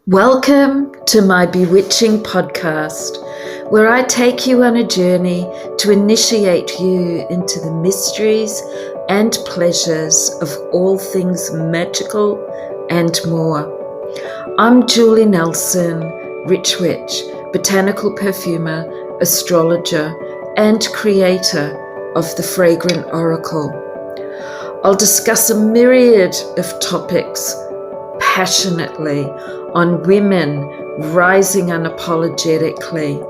Welcome to my bewitching podcast, where I take you on a journey to initiate you into the mysteries and pleasures of all things magical and more. I'm Julie Nelson, Rich Witch, botanical perfumer, astrologer, and creator of the Fragrant Oracle. I'll discuss a myriad of topics passionately on women rising unapologetically,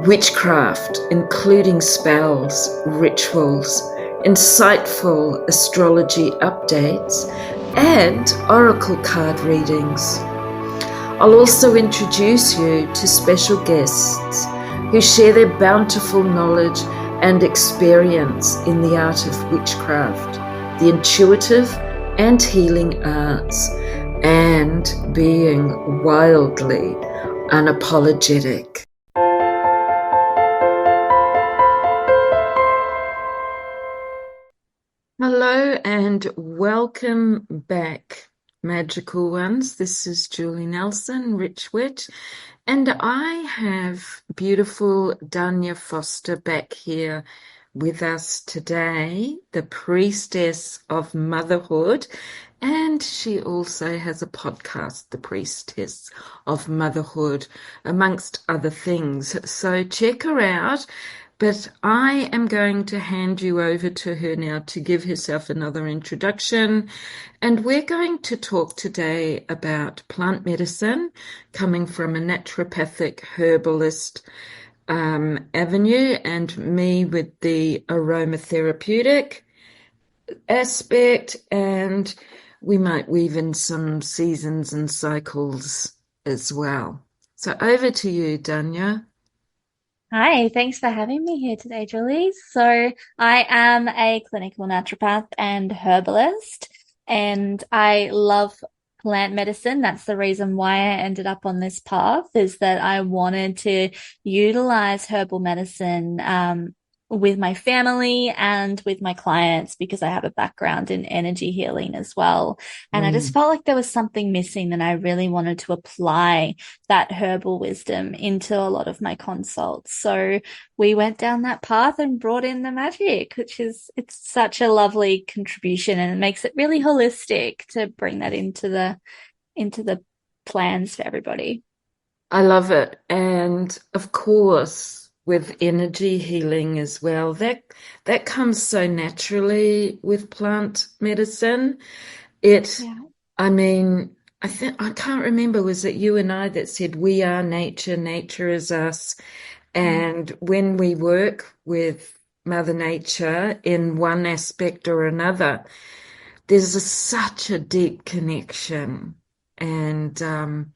witchcraft, including spells, rituals, insightful astrology updates, and oracle card readings. I'll also introduce you to special guests who share their bountiful knowledge and experience in the art of witchcraft, the intuitive and healing arts, and being wildly unapologetic. Hello and welcome back, magical ones. This is Julie Nelson, Rich Witch, and I have beautiful Dania Foster back here with us today, the Priestess of Motherhood, and she also has a podcast, the Priestess of Motherhood, amongst other things. So check her out. But I am going to hand you over to her now to give herself another introduction. And we're going to talk today about plant medicine coming from a naturopathic herbalist avenue, and me with the aromatherapeutic aspect, and we might weave in some seasons and cycles as well. So over to you, Dania. Hi, thanks for having me here today, Julie. So, I am a clinical naturopath and herbalist, and I love plant medicine. That's the reason why I ended up on this path, is that I wanted to utilize herbal medicine, with my family and with my clients because I have a background in energy healing as well. And I just Mm. felt like there was something missing, and I really wanted to apply that herbal wisdom into a lot of my consults. So we went down that path and brought in the magic, it's such a lovely contribution, and it makes it really holistic to bring that into the plans for everybody. I love it. And of course, with energy healing as well, that comes so naturally with plant medicine. It, Yeah. I mean, I think I can't remember, was it you and I that said we are nature, nature is us? Mm. And when we work with Mother Nature in one aspect or another, such a deep connection. And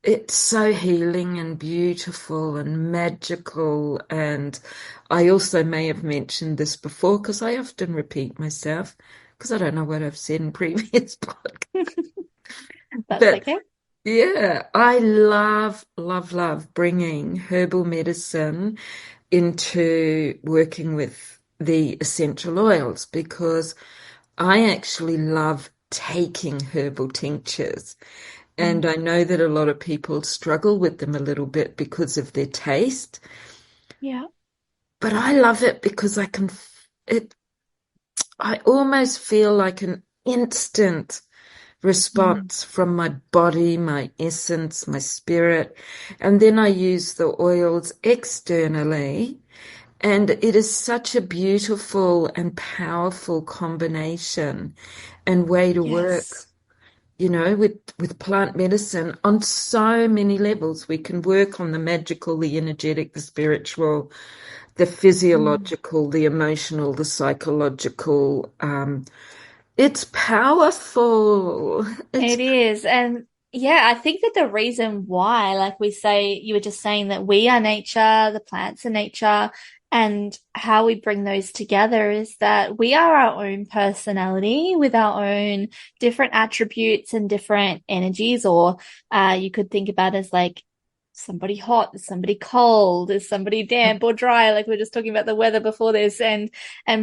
it's so healing and beautiful and magical. And I also may have mentioned this before because I often repeat myself because I don't know what I've said in previous podcasts. That's But okay. yeah, I love, love, love bringing herbal medicine into working with the essential oils because I actually love taking herbal tinctures. And Mm. I know that a lot of people struggle with them a little bit because of their taste, Yeah. but I love it because I almost feel like an instant Mm. response from my body, my essence, my spirit. And then I use the oils externally. And it is such a beautiful and powerful combination and way to work, Yes. with plant medicine on so many levels. We can work on the magical, the energetic, the spiritual, the Mm. physiological, the emotional, the psychological. It's powerful. It's It is. And yeah, I think that the reason why, like we say, you were just saying that we are nature, the plants are nature, and how we bring those together is that we are our own personality with our own different attributes and different energies, or you could think about as like somebody hot, is somebody cold, is somebody damp or dry, like we are just talking about the weather before this, and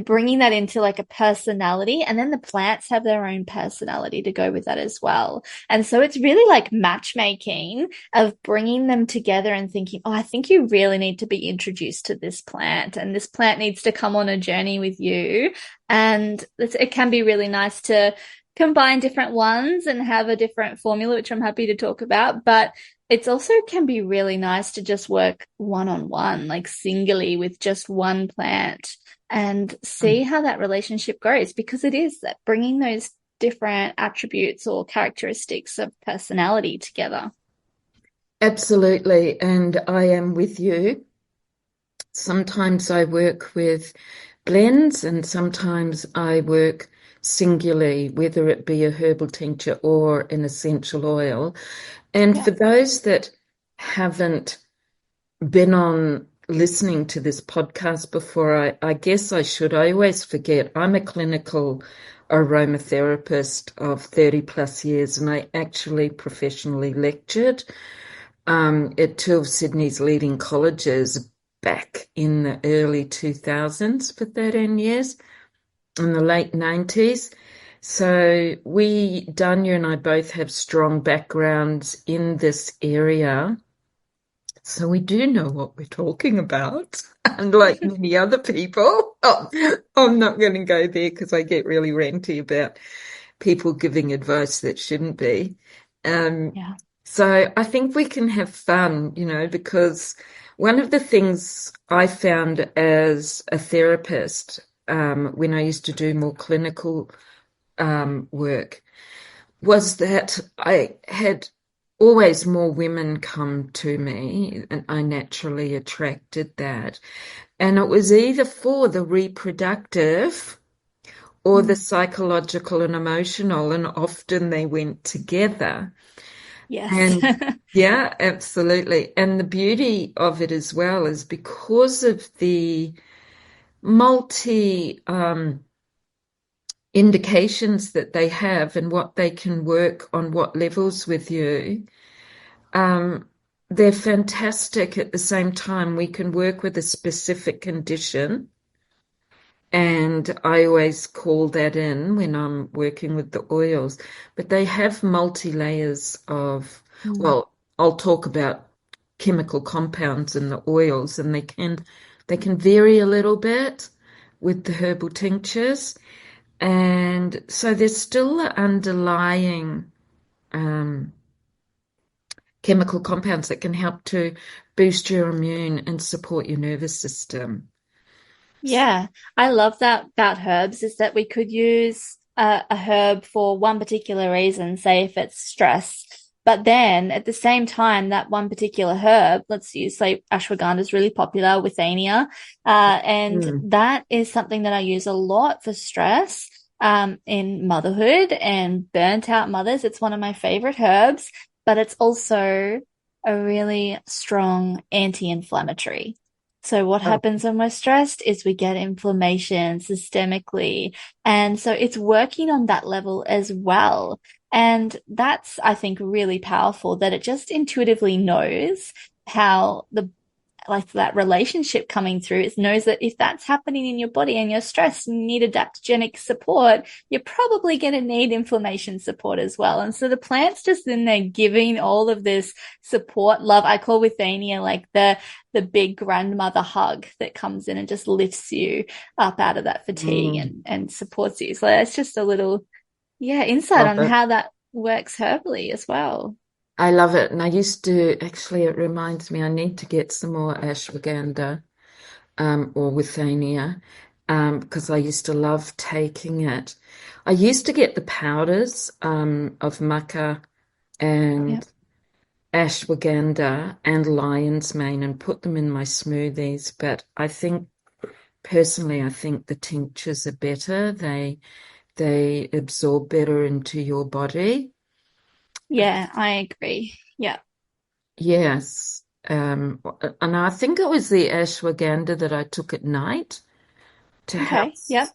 bringing that into like a personality. And then the plants have their own personality to go with that as well. And so it's really like matchmaking of bringing them together and thinking, oh, I think you really need to be introduced to this plant, and this plant needs to come on a journey with you. And it can be really nice to combine different ones and have a different formula, which I'm happy to talk about. But it's also can be really nice to just work one on one, like singly with just one plant and see how that relationship grows, because it is that bringing those different attributes or characteristics of personality together. Absolutely. And I am with you. Sometimes I work with blends and sometimes I work singularly, whether it be a herbal tincture or an essential oil. And Yeah. for those that haven't been on listening to this podcast before, I guess I should. I always forget. I'm a clinical aromatherapist of 30 plus years, and I actually professionally lectured at two of Sydney's leading colleges back in the early 2000s for 13 years, in the late 90s. So Dania and I both have strong backgrounds in this area. So we do know what we're talking about, unlike many other people. Oh, I'm not going to go there because I get really ranty about people giving advice that shouldn't be. Um, Yeah. so I think we can have fun, because one of the things I found as a therapist, when I used to do more clinical work, was that I had always more women come to me, and I naturally attracted that. And it was either for the reproductive or the Mm. psychological and emotional, and often they went together. Yes. And yeah, absolutely. And the beauty of it as well is because of the multi indications that they have and what they can work on what levels with you. Um, they're fantastic at the same time. We can work with a specific condition, and I always call that in when I'm working with the oils. But they have multi layers of, Mm. well, I'll talk about chemical compounds in the oils, and they can vary a little bit with the herbal tinctures. And so there's still the underlying um, chemical compounds that can help to boost your immune and support your nervous system. Yeah, I love that about herbs is that we could use a herb for one particular reason, say if it's stress, but then at the same time, that one particular herb, let's use say ashwagandha is really popular with Dania, and Mm. that is something that I use a lot for stress. In motherhood and burnt out mothers, it's one of my favorite herbs, but it's also a really strong anti-inflammatory. So what Oh, happens when we're stressed is we get inflammation systemically. And so it's working on that level as well. And that's, I think, really powerful that it just intuitively knows how the like that relationship coming through. It knows that if that's happening in your body and you're stressed and you need adaptogenic support, you're probably going to need inflammation support as well. And so the plant's just in there giving all of this support, love. I call withania like the big grandmother hug that comes in and just lifts you up out of that fatigue mm, and supports you. So that's just a little, yeah, insight love on it. how that works herbally as well. I love it. And I used to actually, it reminds me, I need to get some more ashwagandha or withania because I used to love taking it. I used to get the powders of maca Yeah. and ashwagandha and lion's mane and put them in my smoothies. But personally, I think the tinctures are better. They absorb better into your body. Yeah, I agree. Yeah. Yes. And I think it was the ashwagandha that I took at night to help, Okay. Yep.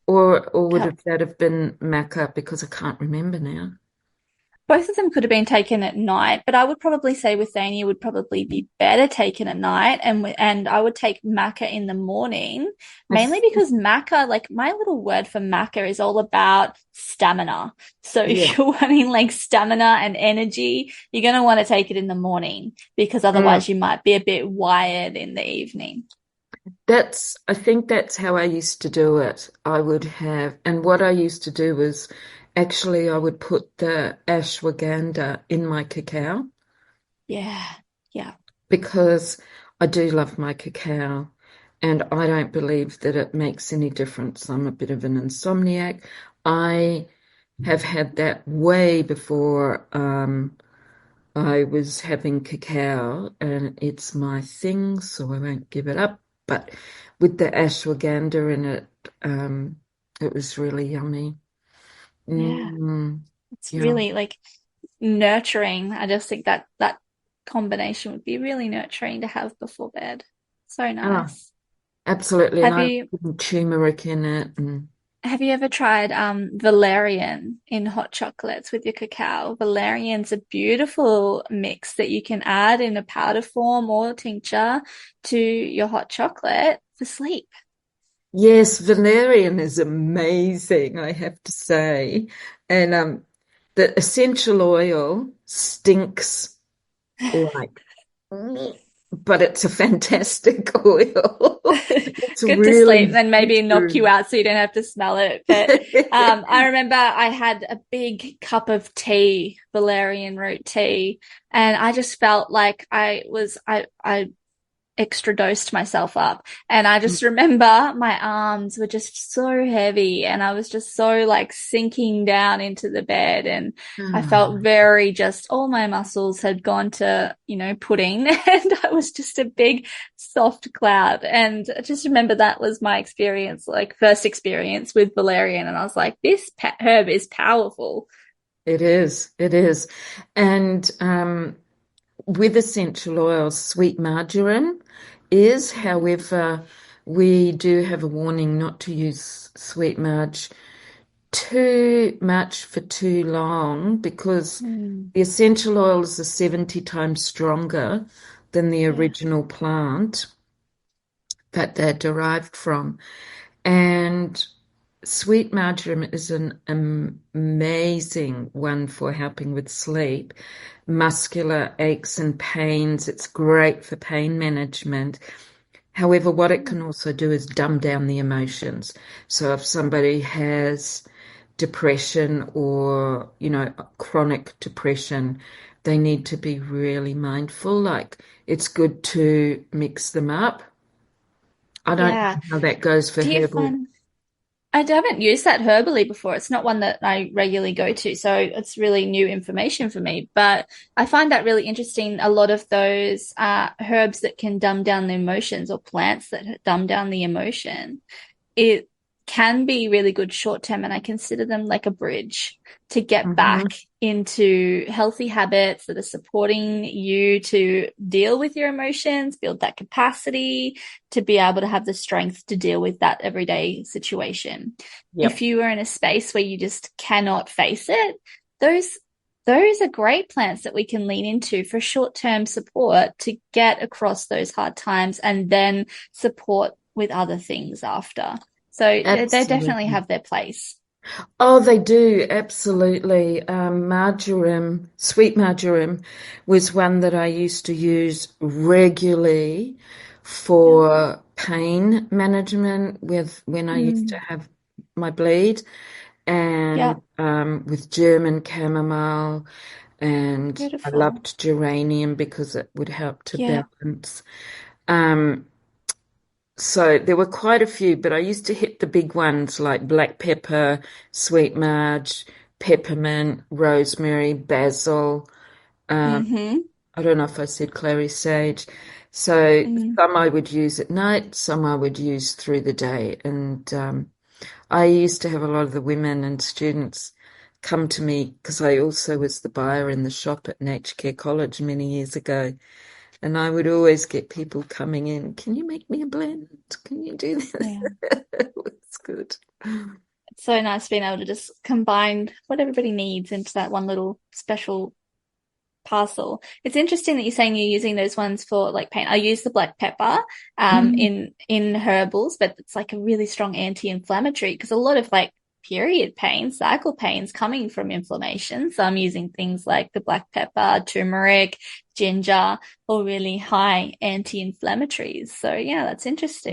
or would Help. that have been maca because I can't remember now. Both of them could have been taken at night, but I would probably say Withania would probably be better taken at night, and I would take maca in the morning, I mainly think, because maca, like my little word for maca is all about stamina. So yeah. if you're wanting like stamina and energy, you're going to want to take it in the morning because Mm. otherwise you might be a bit wired in the evening. I think that's how I used to do it. I would have, and what I used to do was actually I would put the ashwagandha in my cacao Yeah. Yeah. because I do love my cacao and I don't believe that it makes any difference. I'm a bit of an insomniac. I have had that way before I was having cacao and it's my thing, so I won't give it up. But with the ashwagandha in it, it was really yummy. Yeah. Mm, It's yeah. really like nurturing. I just think that that combination would be really nurturing to have before bed. So Ah, nice. absolutely. And Have I you put turmeric in it and have you ever tried valerian in hot chocolates with your cacao? Valerian's a beautiful mix that you can add in a powder form or tincture to your hot chocolate for sleep. yes, valerian is amazing, I have to say. And the essential oil stinks like, but it's a fantastic oil. It's Good to sleep, really then maybe knock you good. out so you don't have to smell it. But I remember I had a big cup of tea, valerian root tea, and I just felt like I extra dosed myself up. And I just remember my arms were just so heavy and I was just so like sinking down into the bed. And I felt Ah, very just all my muscles had gone to, pudding and I was just a big soft cloud. And I just remember that was my experience, like first experience with valerian. And I was like, this herb is powerful. it is, it is. And with essential oils, sweet marjoram is, however, we do have a warning not to use sweet marge too much for too long because Mm, the essential oils are 70 times stronger than the yeah. original plant that they're derived from. And sweet marjoram is an amazing one for helping with sleep, muscular aches and pains. It's great for pain management. However, what it can also do is dumb down the emotions. So if somebody has depression or, chronic depression, they need to be really mindful. Like it's good to mix them up. I don't Yeah. know how that goes for Do you herbal. find I haven't used that herbally before. It's not one that I regularly go to, so it's really new information for me. But I find that really interesting. A lot of those herbs that can dumb down the emotions or plants that dumb down the emotion, it can be really good short term, and I consider them like a bridge to get back Mhm. into healthy habits that are supporting you to deal with your emotions, build that capacity to be able to have the strength to deal with that everyday situation. If Yep. you are in a space where you just cannot face it, those those are great plants that we can lean into for short-term support to get across those hard times and then support with other things after. So they definitely Absolutely. have their place. Oh, they do, absolutely. Marjoram, sweet marjoram, was one that I used to use regularly Yeah. for pain management with when I used to Mm, have my bleed, yeah. and with German chamomile, and I Beautiful. loved geranium because it would help to Yeah. balance. Um, So there were quite a few, but I used to hit the big ones like black pepper, sweet marge, peppermint, rosemary, basil. Um, Mm-hmm. I don't know if I said clary sage. So Mm, some I would use at night, some I would use through the day. And I used to have a lot of the women and students come to me because I also was the buyer in the shop at Nature Care College many years ago. And I would always get people coming in. Can you make me a blend? Can you do this? yeah. It's good. It's so nice being able to just combine what everybody needs into that one little special parcel. It's interesting that you're saying you're using those ones for like pain. I use the black pepper Mm. in herbals, but it's like a really strong anti-inflammatory because a lot of like period pain, cycle pains coming from inflammation. So I'm using things like the black pepper, turmeric, ginger, all really high anti-inflammatories. So yeah, that's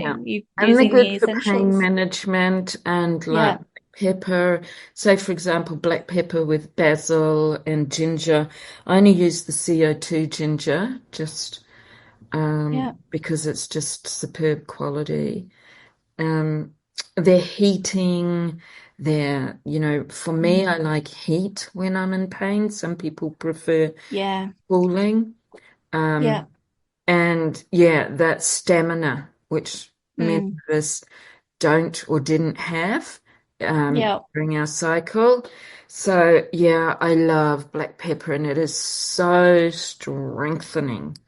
Yeah. interesting. You And they're using the good for pain essentials. management and like Yeah, pepper. Say, for example, black pepper with basil and ginger. I only use the CO2 ginger just yeah, because it's just superb quality. Um, they're heating. For me, I mm, like heat when I'm in pain. Some people prefer yeah, cooling. yeah, Um, and yeah, that stamina, which many mm, of us don't or didn't have yeah. during our cycle. So yeah, I love black pepper and it is so strengthening.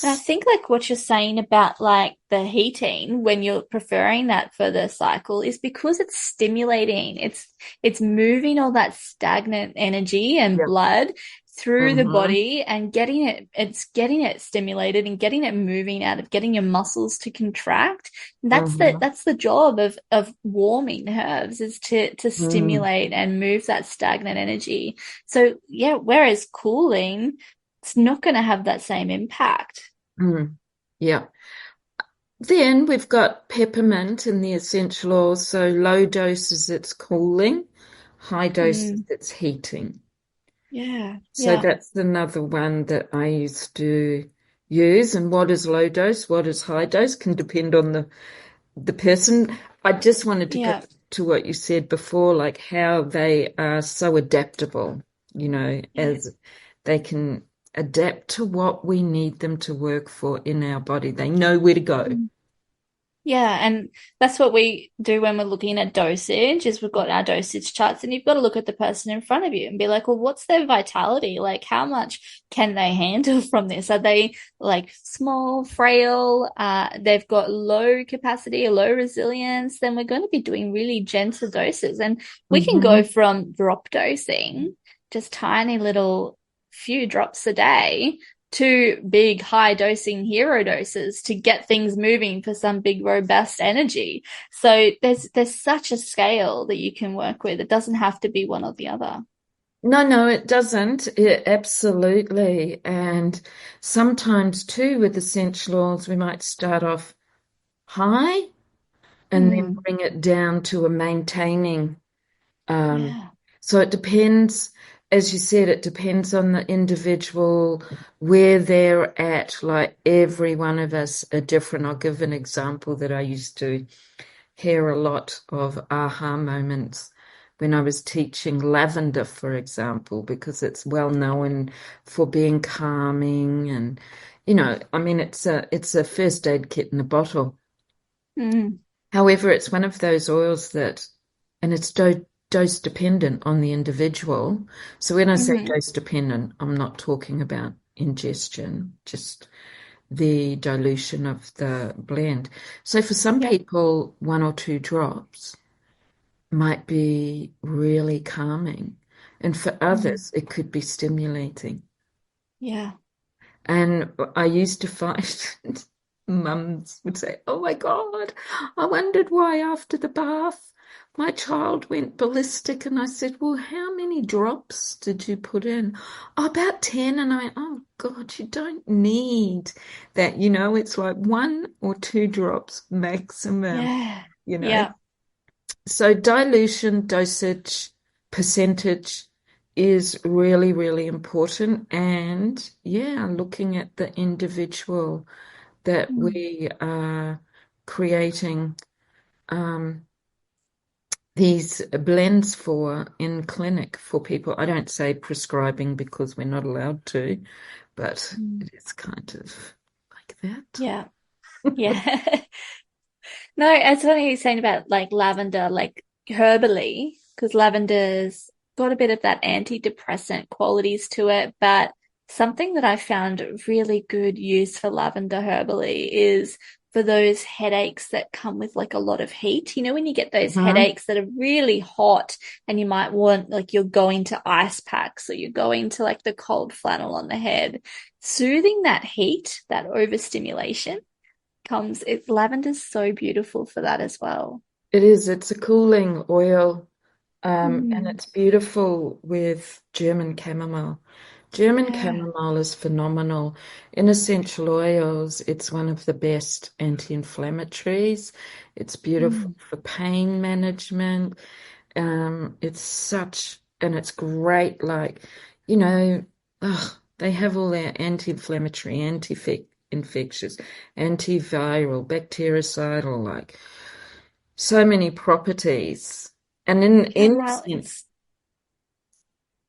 And I It's think like what you're saying about like the heating when you're preferring that for the cycle is because it's stimulating. It's moving all that stagnant energy and yeah. blood through the Hmm. body and it's getting it stimulated and getting it moving out of getting your muscles to contract. And Hmm. that's the job of warming herbs is to Mm. stimulate and move that stagnant energy. So yeah, whereas cooling it's not going to have that same impact. Mm. Yeah. Then we've got peppermint in the essential oil. So low doses, it's cooling. High doses, Mm, it's heating. yeah, So yeah, that's another one that I used to use. And what is low dose, what is high dose can depend on the person. I just wanted to go yeah, to what you said before, like how they are so adaptable, yeah. as they can adapt to what we need them to work for in our body. They know where to go. Mm. Yeah, and that's what we do when we're looking at dosage is we've got our dosage charts and you've got to look at the person in front of you and be like, well, what's their vitality? Like how much can they handle from this? Are they like small, frail? They've got low capacity, low resilience, then we're going to be doing really gentle doses. And we can go Hmm. from drop dosing, just tiny little few drops a day two big high dosing hero doses to get things moving for some big robust energy. So there's such a scale that you can work with. It doesn't have to be one or the other. No, no, it doesn't. Absolutely. And sometimes too with essential oils, we might start off high and then Mm, bring it down to a maintaining. Um, yeah. so it depends, as you said, it depends on the individual, where they're at. Like every one of us are different. I'll give an example that I used to hear a lot of aha moments when I was teaching lavender, for example, because it's well known for being calming and, I mean, it's a first aid kit in a bottle. Mm, However, it's one of those oils that, and it's dose dependent on the individual. So when I say mm-hmm. dose dependent, I'm not talking about ingestion, just the dilution of the blend. So for some Yep. people, one or two drops might be really calming. And for Mm, others, it could be stimulating. yeah. And I used to find mums would say, "Oh my God, I wondered why after the bath my child went ballistic." And I said, "Well, how many drops did you put in?" "Oh, about 10." And I went, "Oh God, you don't need that. It's like one or two drops maximum, Yeah. you know. Yeah. So dilution, dosage, percentage is really, really important. And yeah, looking at the individual that Mm, we are creating these blends for in clinic for people. I don't say prescribing because we're not allowed to, but mm. it is kind of like that. Yeah. Yeah. No, it's funny you're saying about like lavender, like herbally, because lavender's got a bit of that antidepressant qualities to it. But something that I found really good use for lavender herbally is for those headaches that come with like a lot of heat. You know, when you get those Mhm. headaches that are really hot and you might want, like, you're going to ice packs or you're going to like the cold flannel on the head, soothing that heat, that overstimulation lavender's so beautiful for that as well. It is. It's a cooling oil, and Mm, it's beautiful with German chamomile. German yeah. chamomile is phenomenal. In essential oils, it's one of the best anti-inflammatories. It's beautiful Mm, for pain management. And it's great, like, you know, they have all their anti-inflammatory, anti-infectious, antiviral, bactericidal, like so many properties. And in Chamomile, incense,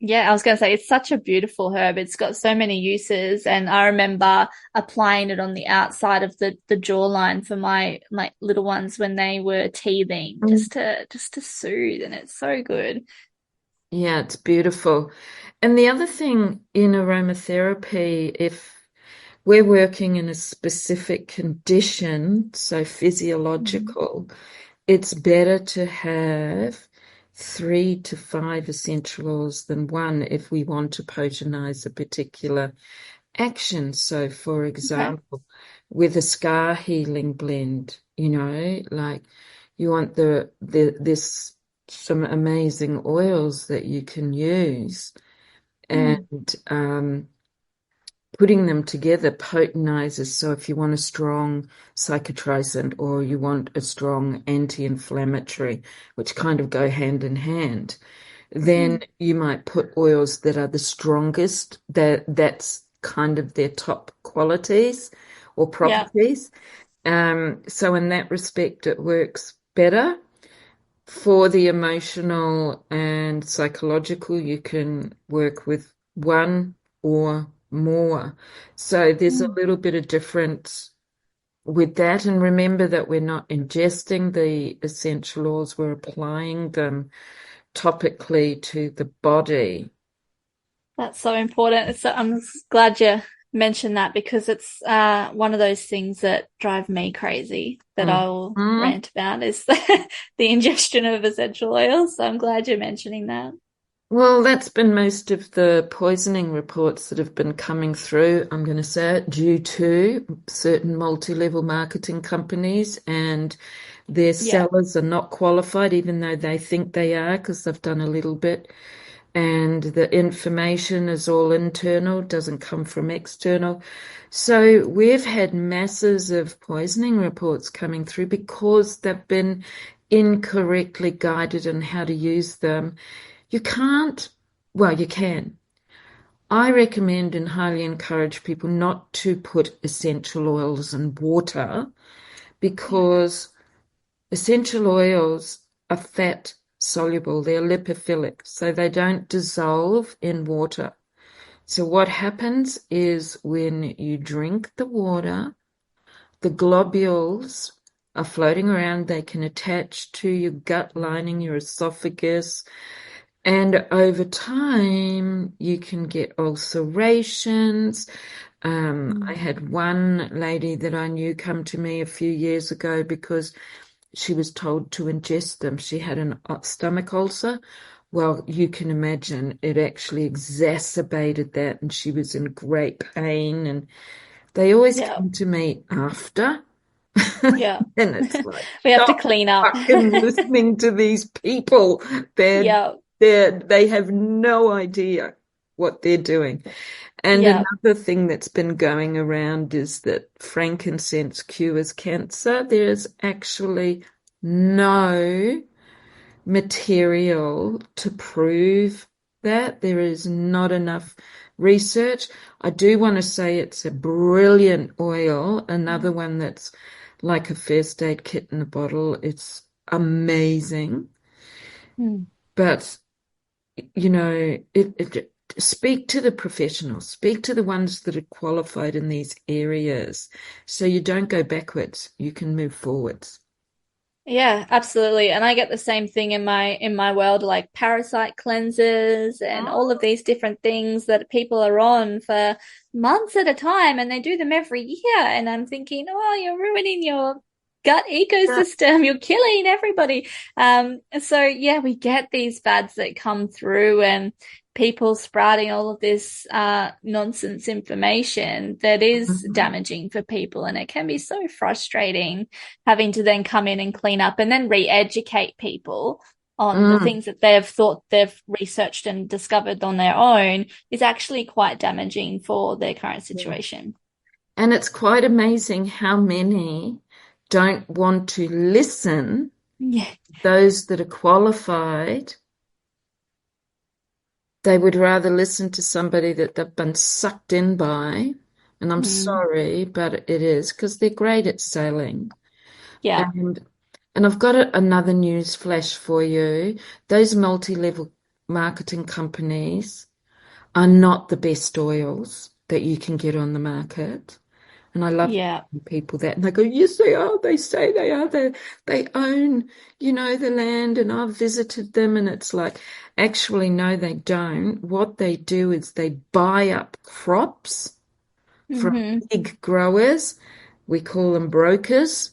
yeah, I was going to say it's such a beautiful herb. It's got so many uses, and I remember applying it on the outside of the jawline for my little ones when they were teething, just to soothe, and it's so good. yeah, it's beautiful. And the other thing in aromatherapy, if we're working in a specific condition, so Mm. physiological, it's better to have 3 to 5 essential oils than one if we want to potentize a particular action. So, for Okay. example, with a scar healing blend, like you want this some amazing oils that you can use, Mm. and putting them together potentizes. So if you want a strong cicatrizant or you want a strong anti-inflammatory, which kind of go hand in hand, then Mm. you might put oils that are the strongest, that's kind of their top qualities or Yeah. properties. So in that respect, it works better. For the emotional and psychological, you can work with one or more. So there's a Mm. little bit of difference with that. And remember that we're not ingesting the essential oils, we're applying them topically to the body. That's so important. I'm glad you mentioned that because it's one of those things that drive me crazy that I'll Mhm. rant about is the ingestion of essential oils. So I'm glad you're mentioning that. Well, that's been most of the poisoning reports that have been coming through, I'm going to say it, due to certain multi-level marketing companies, and their Yeah. sellers are not qualified, even though they think they are, because they've done a little bit. And the information is all internal, doesn't come from external. So we've had masses of poisoning reports coming through because they've been incorrectly guided on how to use them. You can't, well, you can. I recommend and highly encourage people not to put essential oils in water Yeah. because essential oils are fat soluble, they're lipophilic, so they don't dissolve in water. So, what happens is when you drink the water, the globules are floating around, they can attach to your gut lining, your esophagus, and over time, you can get ulcerations. I Mm. had one lady that I knew come to me a few years ago because she was told to ingest them. She had an stomach ulcer. Well, you can imagine it actually exacerbated that, and she was in great pain. And they always Yeah. come to me after. Yeah. And it's like, We have to stop clean up. fucking listening to these people. They're, Yeah. they have no idea what they're doing. And Yeah. another thing that's been going around is that frankincense cures cancer. There's actually no material to prove that. There is not enough research. I do want to say it's a brilliant oil, another one that's like a first aid kit in a bottle. It's amazing. Mm. But, speak to the professionals, speak to the ones that are qualified in these areas so you don't go backwards, you can move forwards. Yeah, absolutely. And I get the same thing in my world, like parasite cleansers and all of these different things that people are on for months at a time, and they do them every year. And I'm thinking, oh, you're ruining your gut Yeah. ecosystem. You're killing everybody. So yeah, we get these fads that come through and people sprouting all of this nonsense information that is Mhm. damaging for people, and it can be so frustrating having to then come in and clean up and then re-educate people on the Mm. things that they've thought they've researched and discovered on their own is actually quite damaging for their current Yeah. situation. And it's quite amazing how many don't want to listen. Yeah. Those that are qualified, they would rather listen to somebody that they've been sucked in by. And I'm Mm. sorry, but it is because they're great at selling. Yeah. And I've got another news flash for you. Those multi-level marketing companies are not the best oils that you can get on the market. And I love Yeah. people that, and they go, yes, they are. They say they are. They own, the land, and I've visited them, and it's like, actually, no, they don't. What they do is they buy up crops from Hmm. big growers. We call them brokers.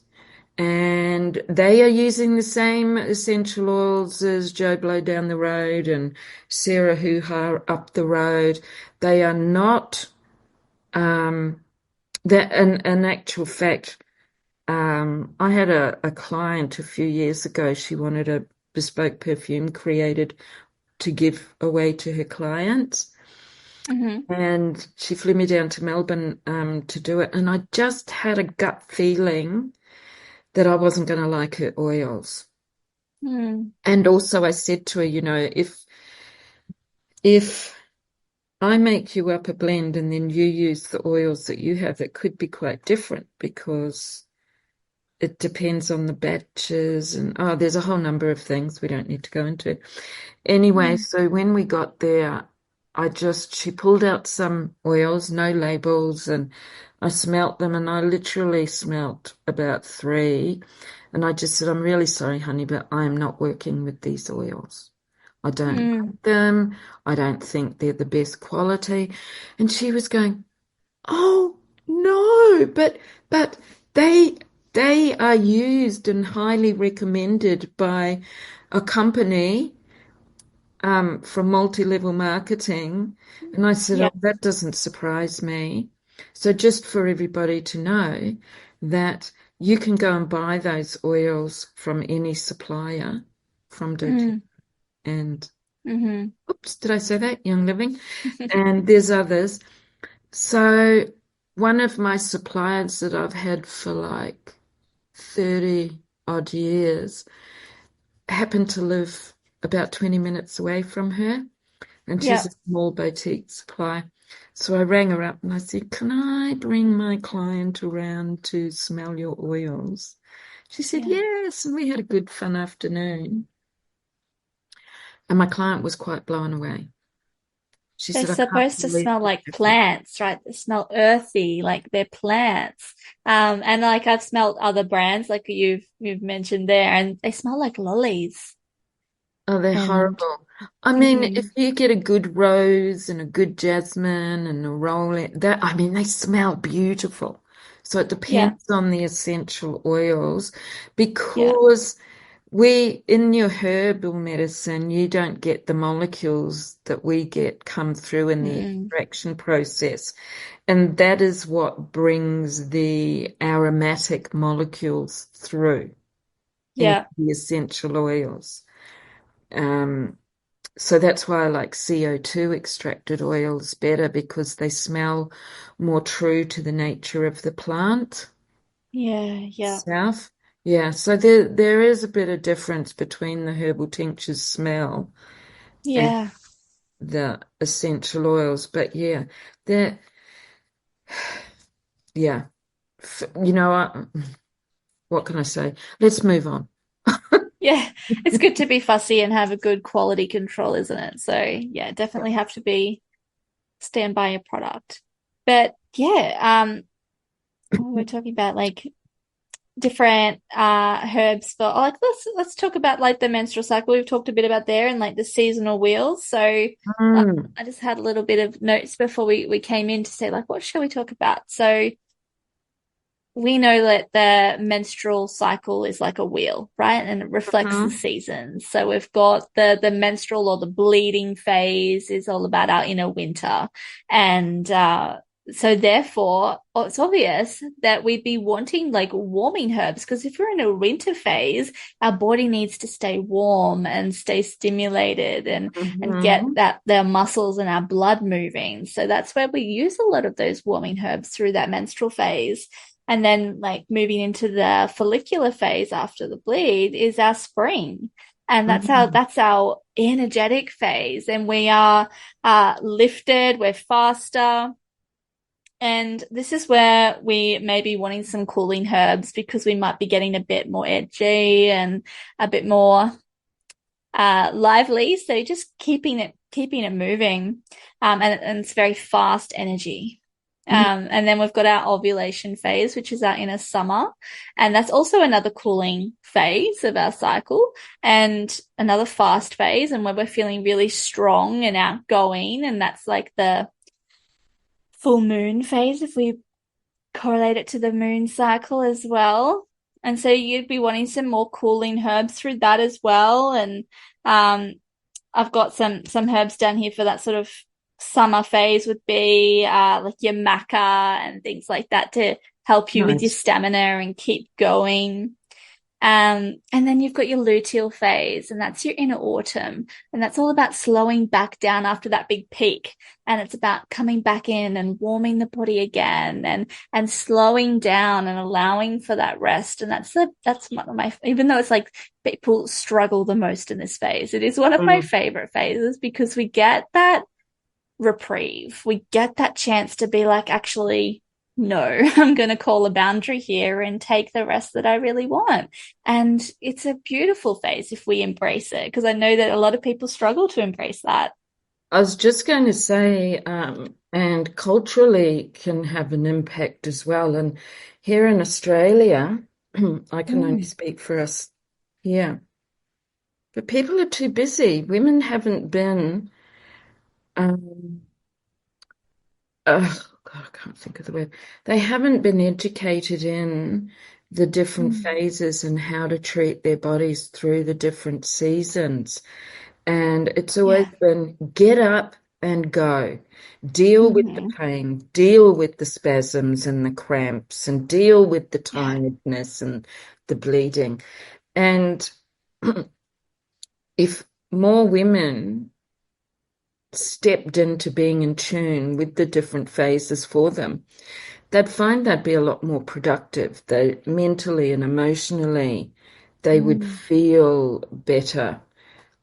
And they are using the same essential oils as Joe Blow down the road and Sarah Hoo Ha up the road. They are not that in actual fact, I had a client a few years ago. She wanted a bespoke perfume created to give away to her clients. Hmm. And she flew me down to Melbourne to do it. And I just had a gut feeling that I wasn't going to like her oils. Mm. And also I said to her, if I make you up a blend and then you use the oils that you have, it could be quite different because it depends on the batches and there's a whole number of things we don't need to go into. Anyway, Mm. so when we got there, she pulled out some oils, no labels, and I smelt them and I literally smelt about three. And I just said, I'm really sorry, honey, but I am not working with these oils. I don't Mm. like them. I don't think they're the best quality. And she was going, oh no, but they they are used and highly recommended by a company from multi-level marketing. And I said, Yeah. oh, that doesn't surprise me. So just for everybody to know that you can go and buy those oils from any supplier from doTERRA. Mm. And Hmm. oops, did I say that? Young Living. And there's others. So one of my suppliers that I've had for like 30 odd years happened to live about 20 minutes away from her, and she's Yeah. a small boutique supply. So I rang her up and I said, can I bring my client around to smell your oils? She said, Yeah. yes. And we had a good fun afternoon. And my client was quite blown away. She They're said, I can't supposed to believe smell the like difference. plants, right? They smell earthy, like they're plants. And like I've smelled other brands, like you've mentioned there, and they smell like lollies. Oh, they're And horrible. I mean, if mhm, you get a good rose and a good jasmine and a rolling, I mean, they smell beautiful. So it yeah, depends on the essential oils yeah, because in your herbal medicine, you don't get the molecules that we get come through in the mm, extraction process. And that is what brings the aromatic molecules through in yeah, the essential oils. Um, so that's why I like CO2 extracted oils better because they smell more true to the nature of the plant yeah, yeah, itself. Yeah, so there is a bit of difference between the herbal tinctures smell and yeah, the essential oils. But yeah, they're yeah. What can I say? Let's move on. yeah. It's good to be fussy and have a good quality control, isn't it? So yeah, definitely have to be stand by your product. But yeah, what we're talking about, like different herbs for like let's talk about like the menstrual cycle. We've talked a bit about there and like the seasonal wheels. So Mm, I just had a little bit of notes before we came in to say like what shall we talk about? So we know that the menstrual cycle is like a wheel, right? And it reflects the mhm, seasons. So we've got the menstrual or the bleeding phase is all about our inner winter. And so therefore, it's obvious that we'd be wanting like warming herbs because if we're in a winter phase, our body needs to stay warm and stay stimulated and get mhm. that their muscles and our blood moving. So that's where we use a lot of those warming herbs through that menstrual phase. And then like moving into the follicular phase after the bleed is our spring. And Mm. that's our energetic phase. And we are lifted, we're faster. And this is where we may be wanting some cooling herbs because we might be getting a bit more edgy and a bit more lively. So just keeping it moving. And it's very fast energy. And then we've got our ovulation phase, which is our inner summer. And that's also another cooling phase of our cycle and another fast phase and where we're feeling really strong and outgoing. And that's like the full moon phase if we correlate it to the moon cycle as well. And so you'd be wanting some more cooling herbs through that as well. And um, I've got some herbs down here for that sort of summer phase would be like your maca and things like that to help you with your Nice. stamina and keep going. And then you've got your luteal phase, and that's your inner autumn. And that's all about slowing back down after that big peak. And it's about coming back in and warming the body again and slowing down and allowing for that rest. And that's one of my, even though it's like people struggle the most in this phase, it is one of my Mm. favorite phases because we get that reprieve. We get that chance to be like, actually, no, I'm going to call a boundary here and take the rest that I really want. And it's a beautiful phase if we embrace it, because I know that a lot of people struggle to embrace that. I was just going to say, and culturally can have an impact as well. And here in Australia, I can only Mm. speak for us here, but people are too busy. Women haven't been, um, God, I can't think of the word. They haven't been educated in the different Mm. phases and how to treat their bodies through the different seasons. And it's always Yeah. been get up and go. Deal with the Hmm. pain, deal with the spasms and the cramps, and deal with the Yeah. tiredness and the bleeding. And if more women stepped into being in tune with the different phases for them, they'd find they'd be a lot more productive. They mentally and emotionally, they would Mm. feel better.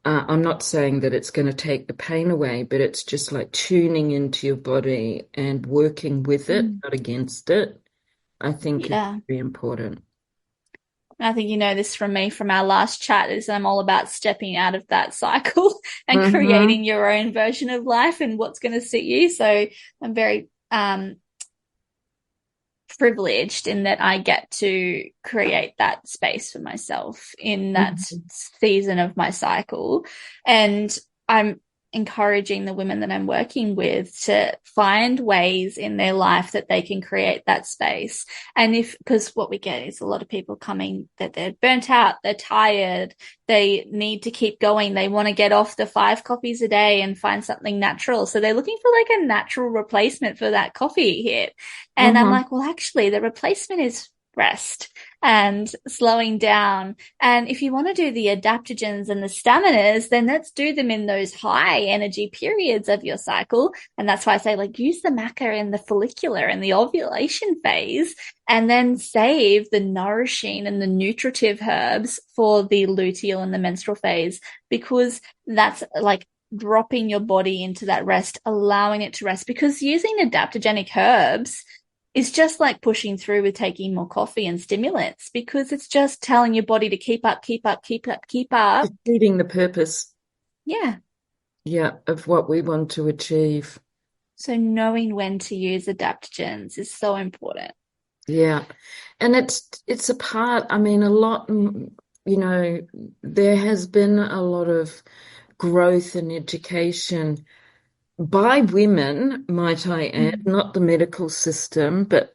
I'm not saying that it's going to take the pain away, but it's just like tuning into your body and working with it, Mm. not against it, I think is Yeah. very important. I think you know this from me from our last chat is I'm all about stepping out of that cycle and Mm-hmm. creating your own version of life and what's going to suit you. So I'm very privileged in that I get to create that space for myself in that season of my cycle. And I'm encouraging the women that I'm working with to find ways in their life that they can create that space. And if, because what we get is a lot of people coming that they're burnt out, they're tired, they need to keep going. They want to get off the 5 coffees a day and find something natural. So they're looking for like a natural replacement for that coffee hit. And I'm Mm-hmm. like, well, actually, the replacement is rest and slowing down. And if you want to do the adaptogens and the staminas, then let's do them in those high energy periods of your cycle. And that's why I say, like, use the maca in the follicular and the ovulation phase, and then save the nourishing and the nutritive herbs for the luteal and the menstrual phase, because that's like dropping your body into that rest, allowing it to rest. Because using adaptogenic herbs is just like pushing through with taking more coffee and stimulants because it's just telling your body to keep up, keep up, keep up, keep up. Defeating the purpose, Yeah. yeah, of what we want to achieve. So knowing when to use adaptogens is so important. Yeah. And it's a part, I mean, a lot, you know, there has been a lot of growth in education by women, might I add, Mm. not the medical system, but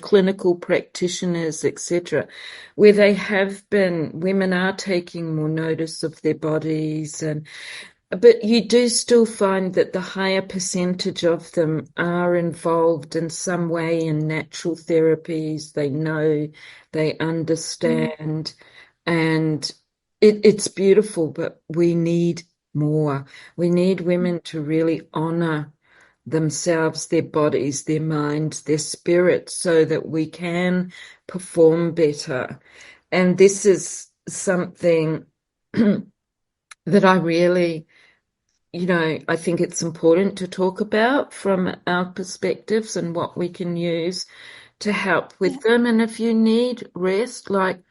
clinical practitioners, etc., where they have been, women are taking more notice of their bodies and but you do still find that the higher percentage of them are involved in some way in natural therapies. They know, they Mm. understand, and it's beautiful, but we need more. We need women to really honor themselves, their bodies, their minds, their spirits, so that we can perform better. And this is something that I really I think it's important to talk about from our perspectives and what we can use to help Yeah. with them. And if you need rest, like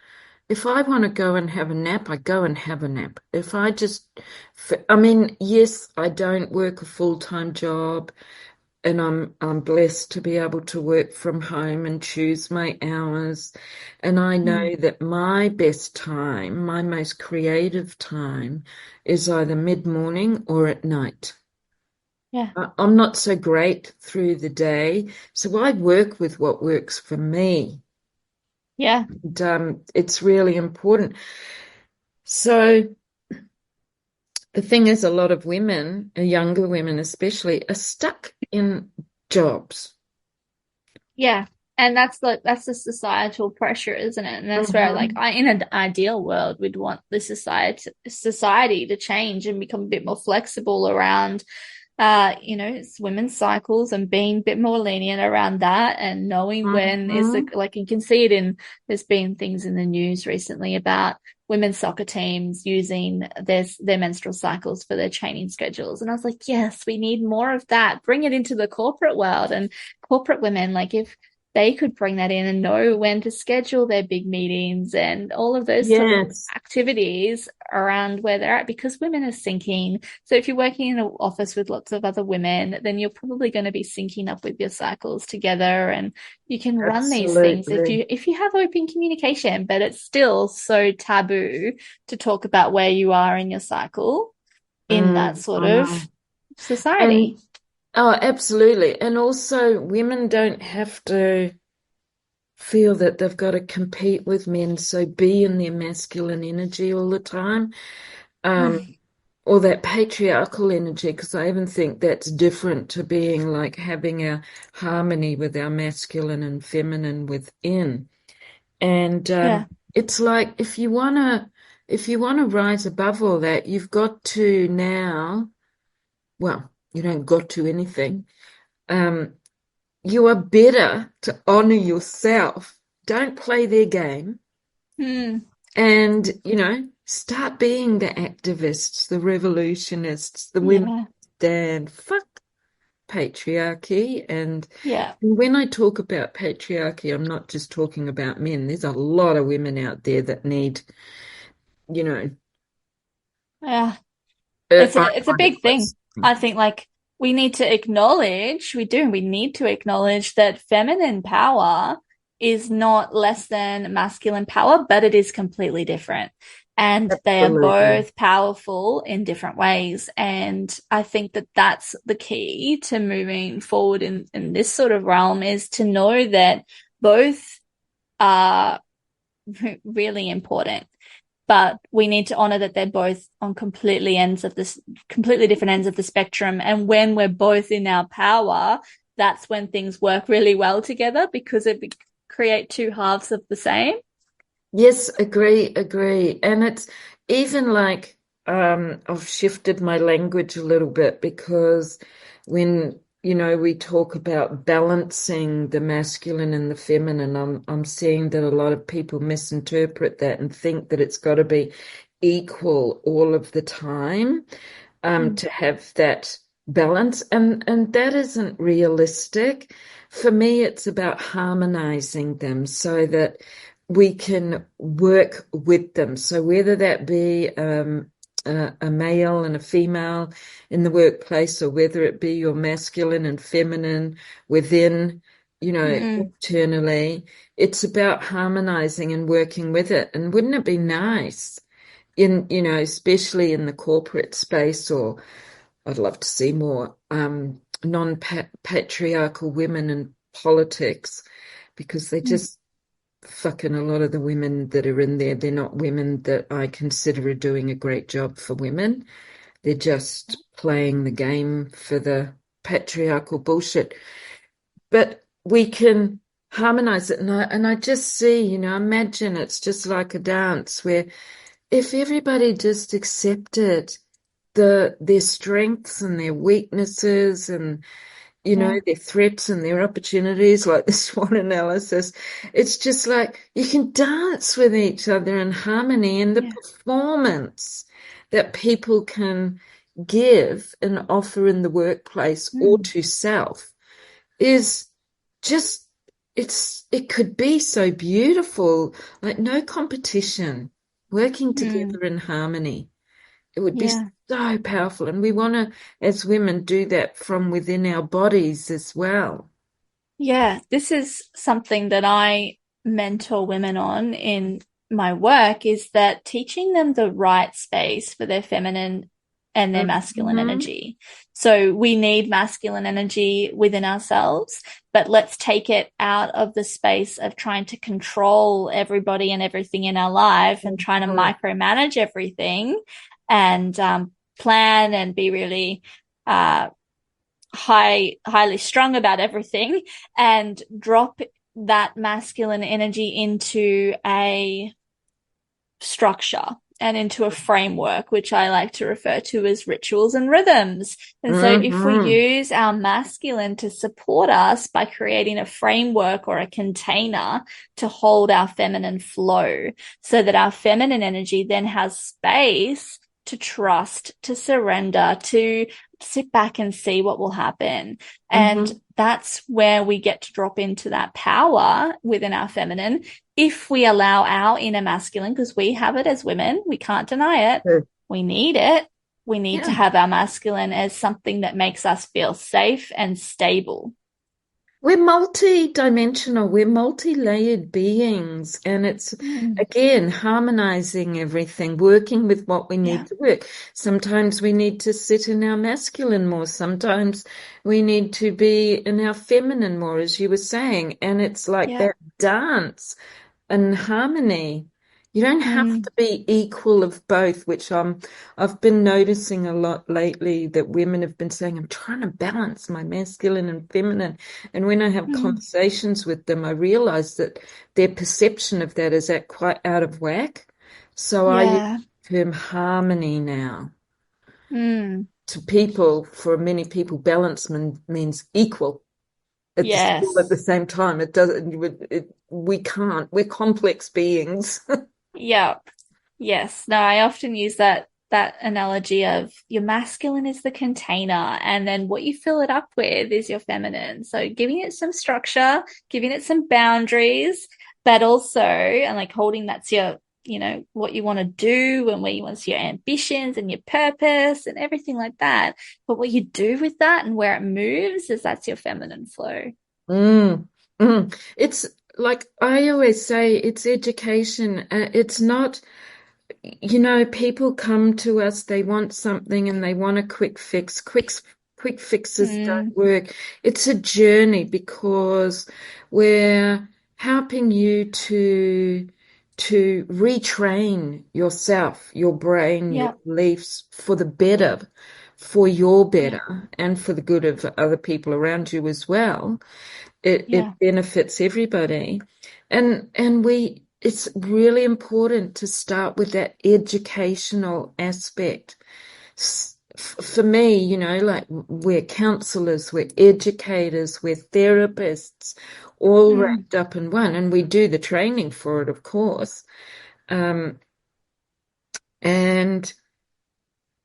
if I want to go and have a nap, I go and have a nap. If I just, I mean, yes, I don't work a full-time job and I'm blessed to be able to work from home and choose my hours. And I Mm. know that my best time, my most creative time, is either mid-morning or at night. Yeah. I'm not so great through the day, so I work with what works for me. Yeah. And, it's really important. So the thing is, a lot of women, younger women especially, are stuck in jobs. Yeah. And that's the societal pressure, isn't it? And that's where like Mhm. I in an ideal world we'd want the society to change and become a bit more flexible around it's women's cycles and being a bit more lenient around that and knowing when is the Mhm. like you can see it in there's been things in the news recently about women's soccer teams using their menstrual cycles for their training schedules. And I was like, yes, we need more of that. Bring it into the corporate world and corporate women, like if they could bring that in and know when to schedule their big meetings and all of those sort of Yes, activities around where they're at because women are syncing. So if you're working in an office with lots of other women, then you're probably going to be syncing up with your cycles together and you can run these things absolutely. if you have open communication, but it's still so taboo to talk about where you are in your cycle in that sort I of know. society. And oh, absolutely. And also, women don't have to feel that they've got to compete with men, so be in their masculine energy all the time, um, Mm. or that patriarchal energy, because I even think that's different to being like having a harmony with our masculine and feminine within. And Yeah. it's like if you wanna rise above all that, you've got to now, well, you don't got to anything. Um, you are better to honor yourself. Don't play their game Mm. and, start being the activists, the revolutionists, the women Yeah. stand. Fuck patriarchy. Yeah. And when I talk about patriarchy, I'm not just talking about men. There's a lot of women out there that need, you know, Yeah. I It's a find it big quite thing. I think like we need to acknowledge that feminine power is not less than masculine power, but it is completely different. And they are absolutely. both powerful in different ways. And I think that that's the key to moving forward in this sort of realm is to know that both are really important, but we need to honor that they're both on completely different ends of the spectrum. And when we're both in our power, that's when things work really well together because it create two halves of the same. Yes, agree, agree. And it's even like I've shifted my language a little bit because when, we talk about balancing the masculine and the feminine, I'm seeing that a lot of people misinterpret that and think that it's got to be equal all of the time, Mm. to have that balance. And that isn't realistic. For me, it's about harmonizing them so that we can work with them. So whether that be a male and a female in the workplace, or whether it be your masculine and feminine within. Mm, internally. It's about harmonizing and working with it. And wouldn't it be nice especially in the corporate space, or I'd love to see more non-patriarchal women in politics because they mm, just fucking a lot of the women that are in there, they're not women that I consider are doing a great job for women. They're just playing the game for the patriarchal bullshit. But we can harmonize it. And I just see, imagine it's just like a dance where if everybody just accepted their strengths and their weaknesses and yeah, their threats and their opportunities, like the SWOT analysis. It's just like you can dance with each other in harmony, and the yeah, performance that people can give and offer in the workplace or mm, to self is just it could be so beautiful, like no competition, working mm, together in harmony. It would be yeah. so powerful. And we want to, as women, do that from within our bodies as well. Yeah, this is something that I mentor women on in my work is that teaching them the right space for their feminine and their masculine Hmm. energy. So we need masculine energy within ourselves, but let's take it out of the space of trying to control everybody and everything in our life and trying to micromanage everything and plan and be really uh, highly strung about everything and drop that masculine energy into a structure and into a framework, which I like to refer to as rituals and rhythms. And so if we Hmm. use our masculine to support us by creating a framework or a container to hold our feminine flow so that our feminine energy then has space to trust, to surrender, to sit back and see what will happen. And Hmm. that's where we get to drop into that power within our feminine if we allow our inner masculine, because we have it as women, we can't deny it. We need it. We need to Yeah. have our masculine as something that makes us feel safe and stable. We're multi-dimensional, we're multi-layered beings, and it's Mm, again harmonizing everything, working with what we need yeah, to work. Sometimes we need to sit in our masculine more, sometimes we need to be in our feminine more, as you were saying, and it's like yeah, that dance and harmony. You don't have mm, to be equal of both, which I've been noticing a lot lately that women have been saying, I'm trying to balance my masculine and feminine. And when I have mm, conversations with them, I realize that their perception of that is at quite out of whack. So I use yeah, the term harmony now. mm, To people, for many people, balance means equal all at the yes. same time. It doesn't, we can't, we're complex beings. Yep. Yes. No, I often use that analogy of your masculine is the container and then what you fill it up with is your feminine. So giving it some structure, giving it some boundaries, but also and like holding that's your, what you want to do and where you want to see your ambitions and your purpose and everything like that. But what you do with that and where it moves is that's your feminine flow. Mm, It's like I always say, it's education. It's not, people come to us, they want something and they want a quick fix. Quick fixes Mm, don't work. It's a journey because we're helping you to retrain yourself, your brain, your yep. beliefs for the better, for your Yeah. better, and for the good of other people around you as well. It Yeah. benefits everybody. And it's really important to start with that educational aspect. For me, like we're counselors, we're educators, we're therapists, all Mm, wrapped up in one, and we do the training for it, of course. Um, and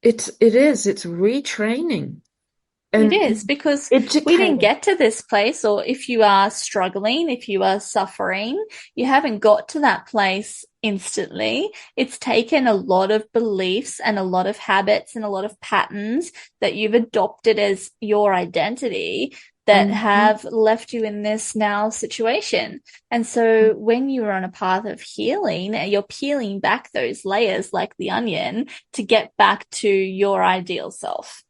it's retraining it and is because we didn't educating. get to this place, or if you are struggling, if you are suffering, you haven't got to that place instantly. It's taken a lot of beliefs and a lot of habits and a lot of patterns that you've adopted as your identity that Mhm. have left you in this now situation. And so when you're on a path of healing, you're peeling back those layers like the onion to get back to your ideal self.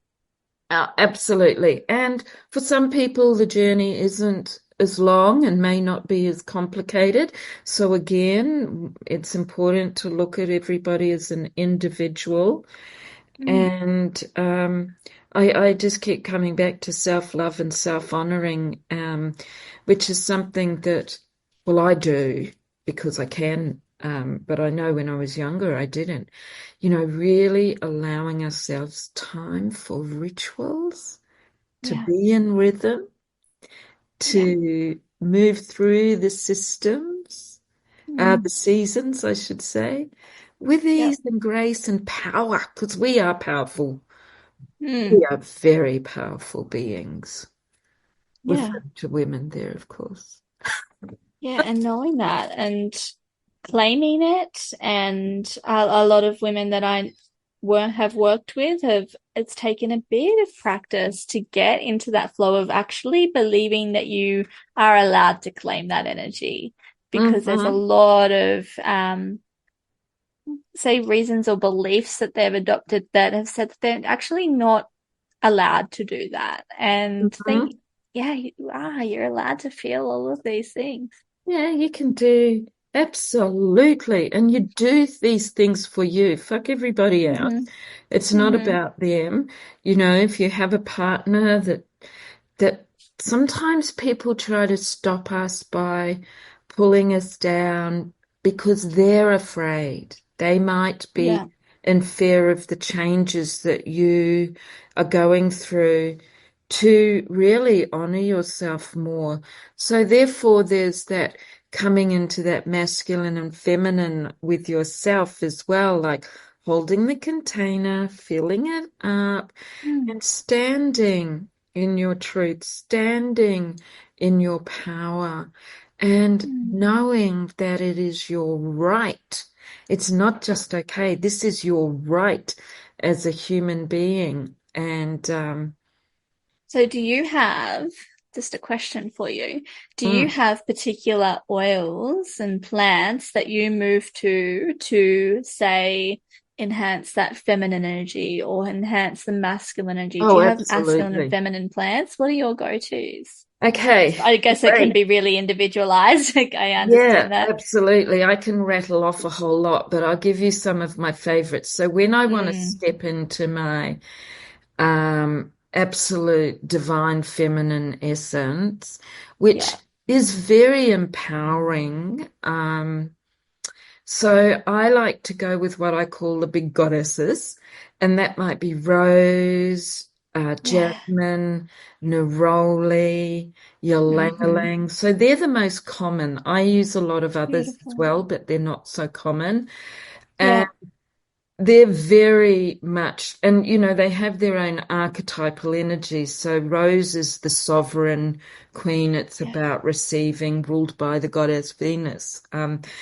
Absolutely. And for some people, the journey isn't as long and may not be as complicated. So again, it's important to look at everybody as an individual. Mm, And I just keep coming back to self-love and self-honoring, which is something that, well, I do because I can, but I know when I was younger, I didn't. Really allowing ourselves time for rituals, to yeah, be in rhythm, yeah, to move through the systems, mm, the seasons, I should say, with yep, ease and grace and power, because we are powerful. mm, We are very powerful beings, yeah. referring to women there, of course. Yeah, and knowing that and claiming it, and a lot of women that I have worked with have it's taken a bit of practice to get into that flow of actually believing that you are allowed to claim that energy because there's a Hmm. lot of say reasons or beliefs that they've adopted that have said that they're actually not allowed to do that and Hmm. think yeah you are, you're allowed to feel all of these things. Yeah, you can do absolutely. And you do these things for you. Fuck everybody else. Hmm. It's not Hmm. about them. If you have a partner that sometimes people try to stop us by pulling us down because they're afraid. They might Yeah. be in fear of the changes that you are going through to really honor yourself more. So therefore, there's that coming into that masculine and feminine with yourself as well, like holding the container, filling it up, Mm, and standing in your truth, standing in your power, and mm. knowing that it is your right. It's not just okay. This is your right as a human being. And So do you have, just a question for you, do you mm, have particular oils and plants that you move to say enhance that feminine energy or enhance the masculine energy? Do oh, you have masculine and absolutely. feminine plants? What are your go-tos? Okay, I guess it can great. be really individualized. Like, I Yeah, understand that. absolutely. I can rattle off a whole lot, but I'll give you some of my favorites. So when I want to Mm, step into my absolute divine feminine essence, which yeah. is very empowering. So I like to go with what I call the big goddesses, and that might be rose, Yeah. jasmine, neroli, Hmm. ylang-ylang. So they're the most common. I use a lot of others as Beautiful. well, but they're not so common. Yeah. They're very much, and they have their own archetypal energies. So Rose is the sovereign queen. It's Yeah. about receiving, ruled by the goddess Venus.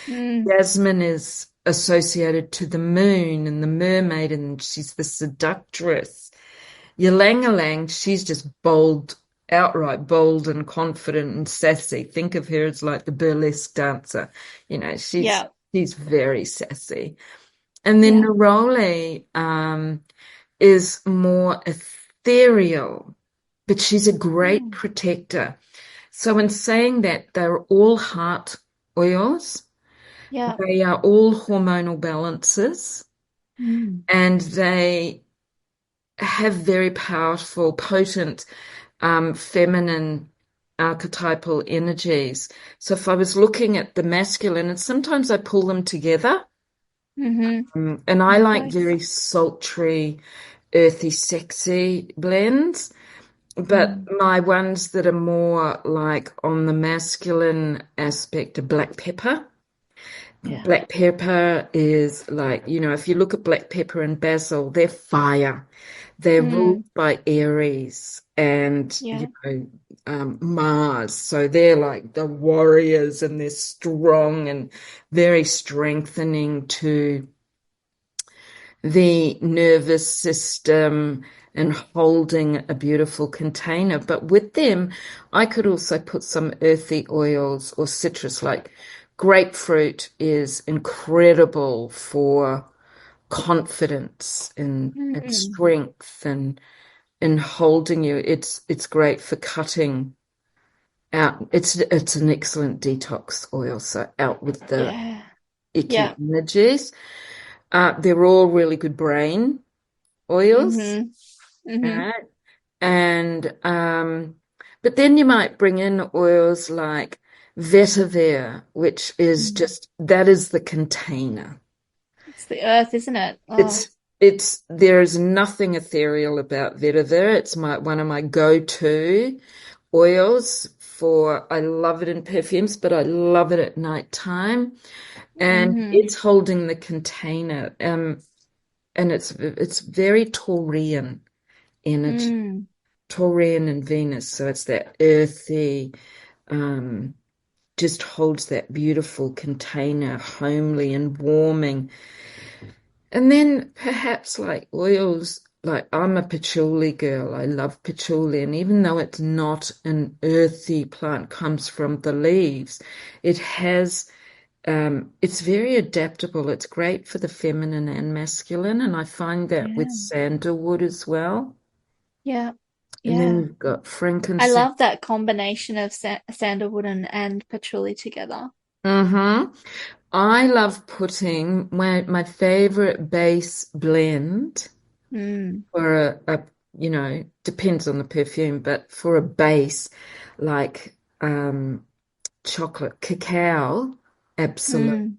Mm, Jasmine is associated to the moon and the mermaid, and she's the seductress. Ylang-ylang, she's just bold, outright bold and confident and sassy. Think of her as like the burlesque dancer. She's yeah. she's very sassy. And then Yeah. Neroli is more ethereal, but she's a great Mm, protector. So, in saying that, they're all heart oils, yeah. they are all hormonal balances, Mm. and they have very powerful, potent, feminine archetypal energies. So, if I was looking at the masculine, and sometimes I pull them together. Hmm. And I Yeah, like both. very sultry, earthy, sexy blends. But Mm. my ones that are more like on the masculine aspect are black pepper. Yeah. Black pepper is like, if you look at black pepper and basil, they're fire. They're ruled Mm. by Aries and, Yeah. Mars. So they're like the warriors and they're strong and very strengthening to the nervous system, and holding a beautiful container. But with them, I could also put some earthy oils or citrus, like grapefruit is incredible for confidence and Mm. strength and in holding you. It's great for cutting out. It's an excellent detox oil, so out with the Yeah. icky Yeah. energies. They're all really good brain oils, Mm-hmm. Mm-hmm. right? And but then you might bring in oils like vetiver, which is Mm. just that is the container. It's the earth, isn't it? Oh. It's there is nothing ethereal about vetiver. It's my one of my go-to oils for I love it in perfumes, but I love it at nighttime. And Mm-hmm. it's holding the container. And it's very Taurian energy, Mm. Taurian and Venus. So it's that earthy, um, just holds that beautiful container, homely and warming. And then perhaps like oils, like I'm a patchouli girl. I love patchouli. And even though it's not an earthy plant, comes from the leaves, it has, it's very adaptable. It's great for the feminine and masculine. And I find that with Yeah. sandalwood as well. Yeah. And then Yeah. you've got I frankincense. love that combination of sandalwood and patchouli together. Mm-hmm. I love putting my favorite base blend. Mm. For depends on the perfume, but for a base like chocolate, cacao, absolute, Mm.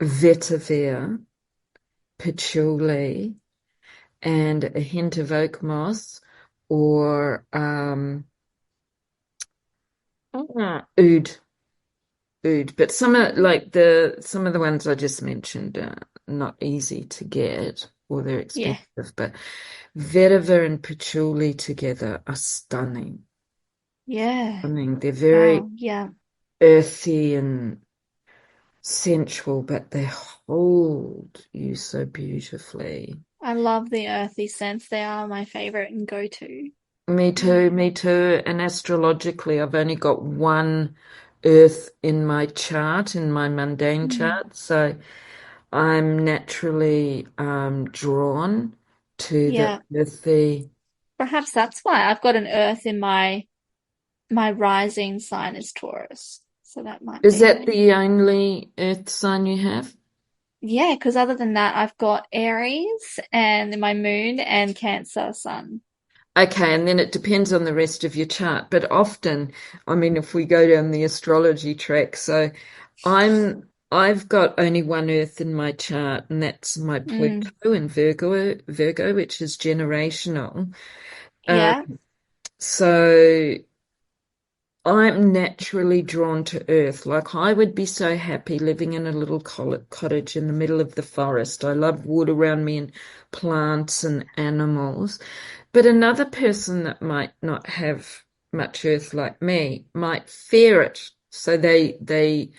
vetiver, patchouli, and a hint of oak moss or oud, oud. But some of the ones I just mentioned are not easy to get or they're Yeah. expensive, but vetiver and patchouli together are stunning. Yeah. I mean, they're very Wow. Yeah. earthy and sensual, but they hold you so beautifully. I love the earthy scents. They are my favorite and go-to. Me Yeah. too, me too. And astrologically, I've only got one earth in my chart, in my mundane Mm. chart. So I'm naturally drawn to the Yeah. earthy. Perhaps that's why I've got an earth in my rising sign is Taurus. So that might Is be that why. the only earth sign you have? Yeah, because other than that, I've got Aries and my moon and Cancer sun. Okay, and then it depends on the rest of your chart. But often, I mean, if we go down the astrology track, so I've got only one Earth in my chart, and that's my Mm. Pluto in Virgo, which is generational. Um, Yeah. so I'm naturally drawn to Earth. Like I would be so happy living in a little cottage in the middle of the forest. I love wood around me and plants and animals. But another person that might not have much earth like me might fear it. So they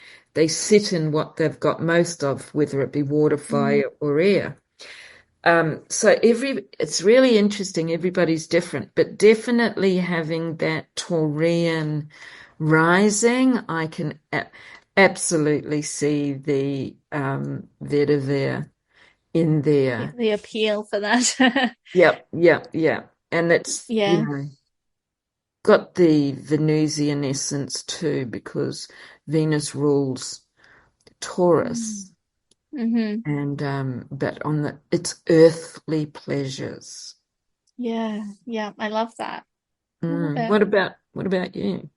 sit in what they've got most of, whether it be water, Mm. fire, or air. So it's really interesting. Everybody's different, but definitely having that Taurian rising, I can absolutely see the vetiver in Yeah, there. the appeal for that. Yep, yep, yep. And it's, Yeah. got the Venusian essence too, because Venus rules Mm. Taurus Hmm. and but on the it's earthly pleasures. Yeah. Yeah. I love that. I love it. What about you?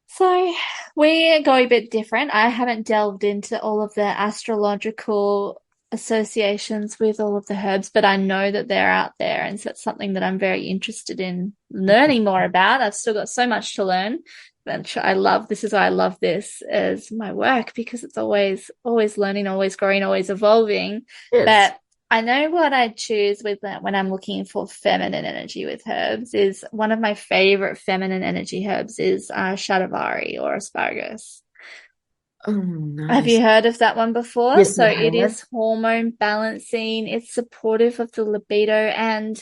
So we go a bit different. I haven't delved into all of the astrological associations with all of the herbs, but I know that they're out there, and so it's something that I'm very interested in learning more about. I've still got so much to learn. But I love this is why I love this as my work because it's always learning, always growing, always evolving. Yes. But I know what I choose with that when I'm looking for feminine energy with herbs is one of my favorite feminine energy herbs is shatavari or asparagus. Oh, Have nice. you heard of that one before? Yes, So I it have. is hormone balancing, it's supportive of the libido, and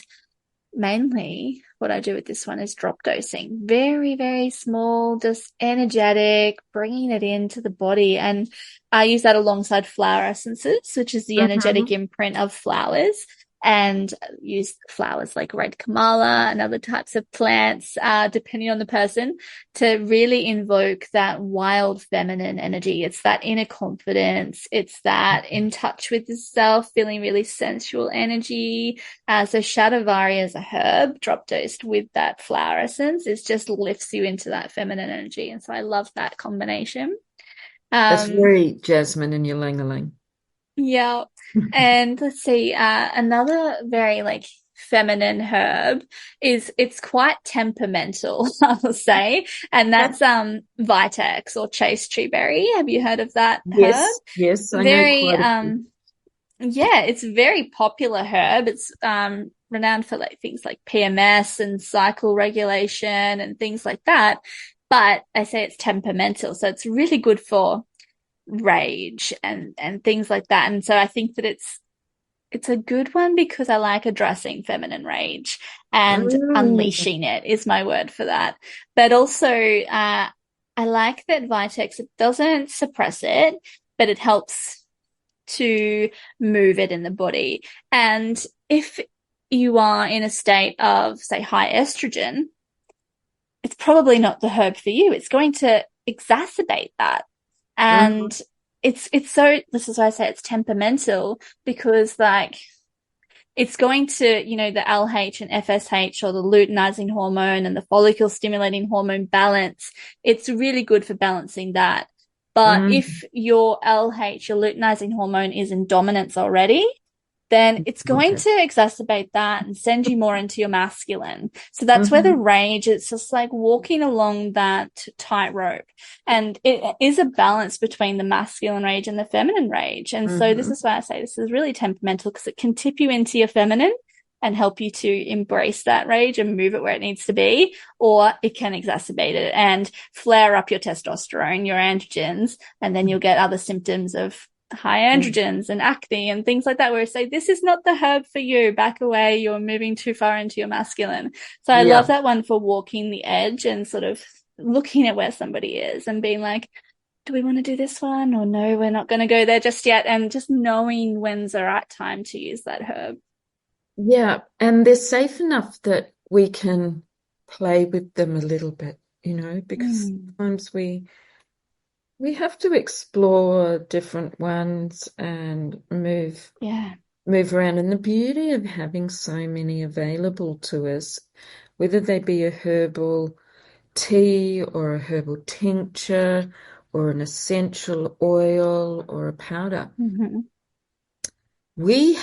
mainly what I do with this one is drop dosing. Very, very small, just energetic, bringing it into the body. And I use that alongside flower essences, which is the energetic Hmm. imprint of flowers. And use flowers like red kamala and other types of plants, depending on the person, to really invoke that wild feminine energy. It's that inner confidence. It's that in touch with the self, feeling really sensual energy. So Shatavari as a herb, drop dosed with that flower essence, it just lifts you into that feminine energy. And so I love that combination. That's Um, very jasmine in your ling-a-ling. yeah. And let's see, another very like feminine herb is it's quite temperamental, I will say, and that's Vitex or chase tree berry. Have you heard of that herb? Yes, yes, I know Very quite a few. Yeah, it's a very popular herb. It's renowned for like things like PMS and cycle regulation and things like that. But I say it's temperamental, so it's really good for rage and things like that. And so I think that it's a good one because I like addressing feminine rage and Mm. unleashing it is my word for that. But also, I like that Vitex, it doesn't suppress it, but it helps to move it in the body. And if you are in a state of, say, high estrogen, it's probably not the herb for you. It's going to exacerbate that. Mhm. And it's so this is why I say it's temperamental because like it's going to, the LH and FSH or the luteinizing hormone and the follicle stimulating hormone balance. It's really good for balancing that. But Mm. if your LH, your luteinizing hormone, is in dominance already, then it's going Okay. to exacerbate that and send you more into your masculine. So that's where the Hmm. rage, it's just like walking along that tightrope. And it is a balance between the masculine rage and the feminine rage. And so this Hmm. is why I say this is really temperamental because it can tip you into your feminine and help you to embrace that rage and move it where it needs to be, or it can exacerbate it and flare up your testosterone, your androgens, and then you'll get other symptoms of high androgens and acne and things like that, where I say, this is not the herb for you. Back away. You're moving too far into your masculine. So I love Yeah. that one for walking the edge and sort of looking at where somebody is and being like, do we want to do this one? Or no, we're not going to go there just yet. And just knowing when's the right time to use that herb. Yeah. And they're safe enough that we can play with them a little bit, because Mm, sometimes we have to explore different ones and yeah. move around. And the beauty of having so many available to us, whether they be a herbal tea or a herbal tincture or an essential oil or a powder, Mm-hmm. we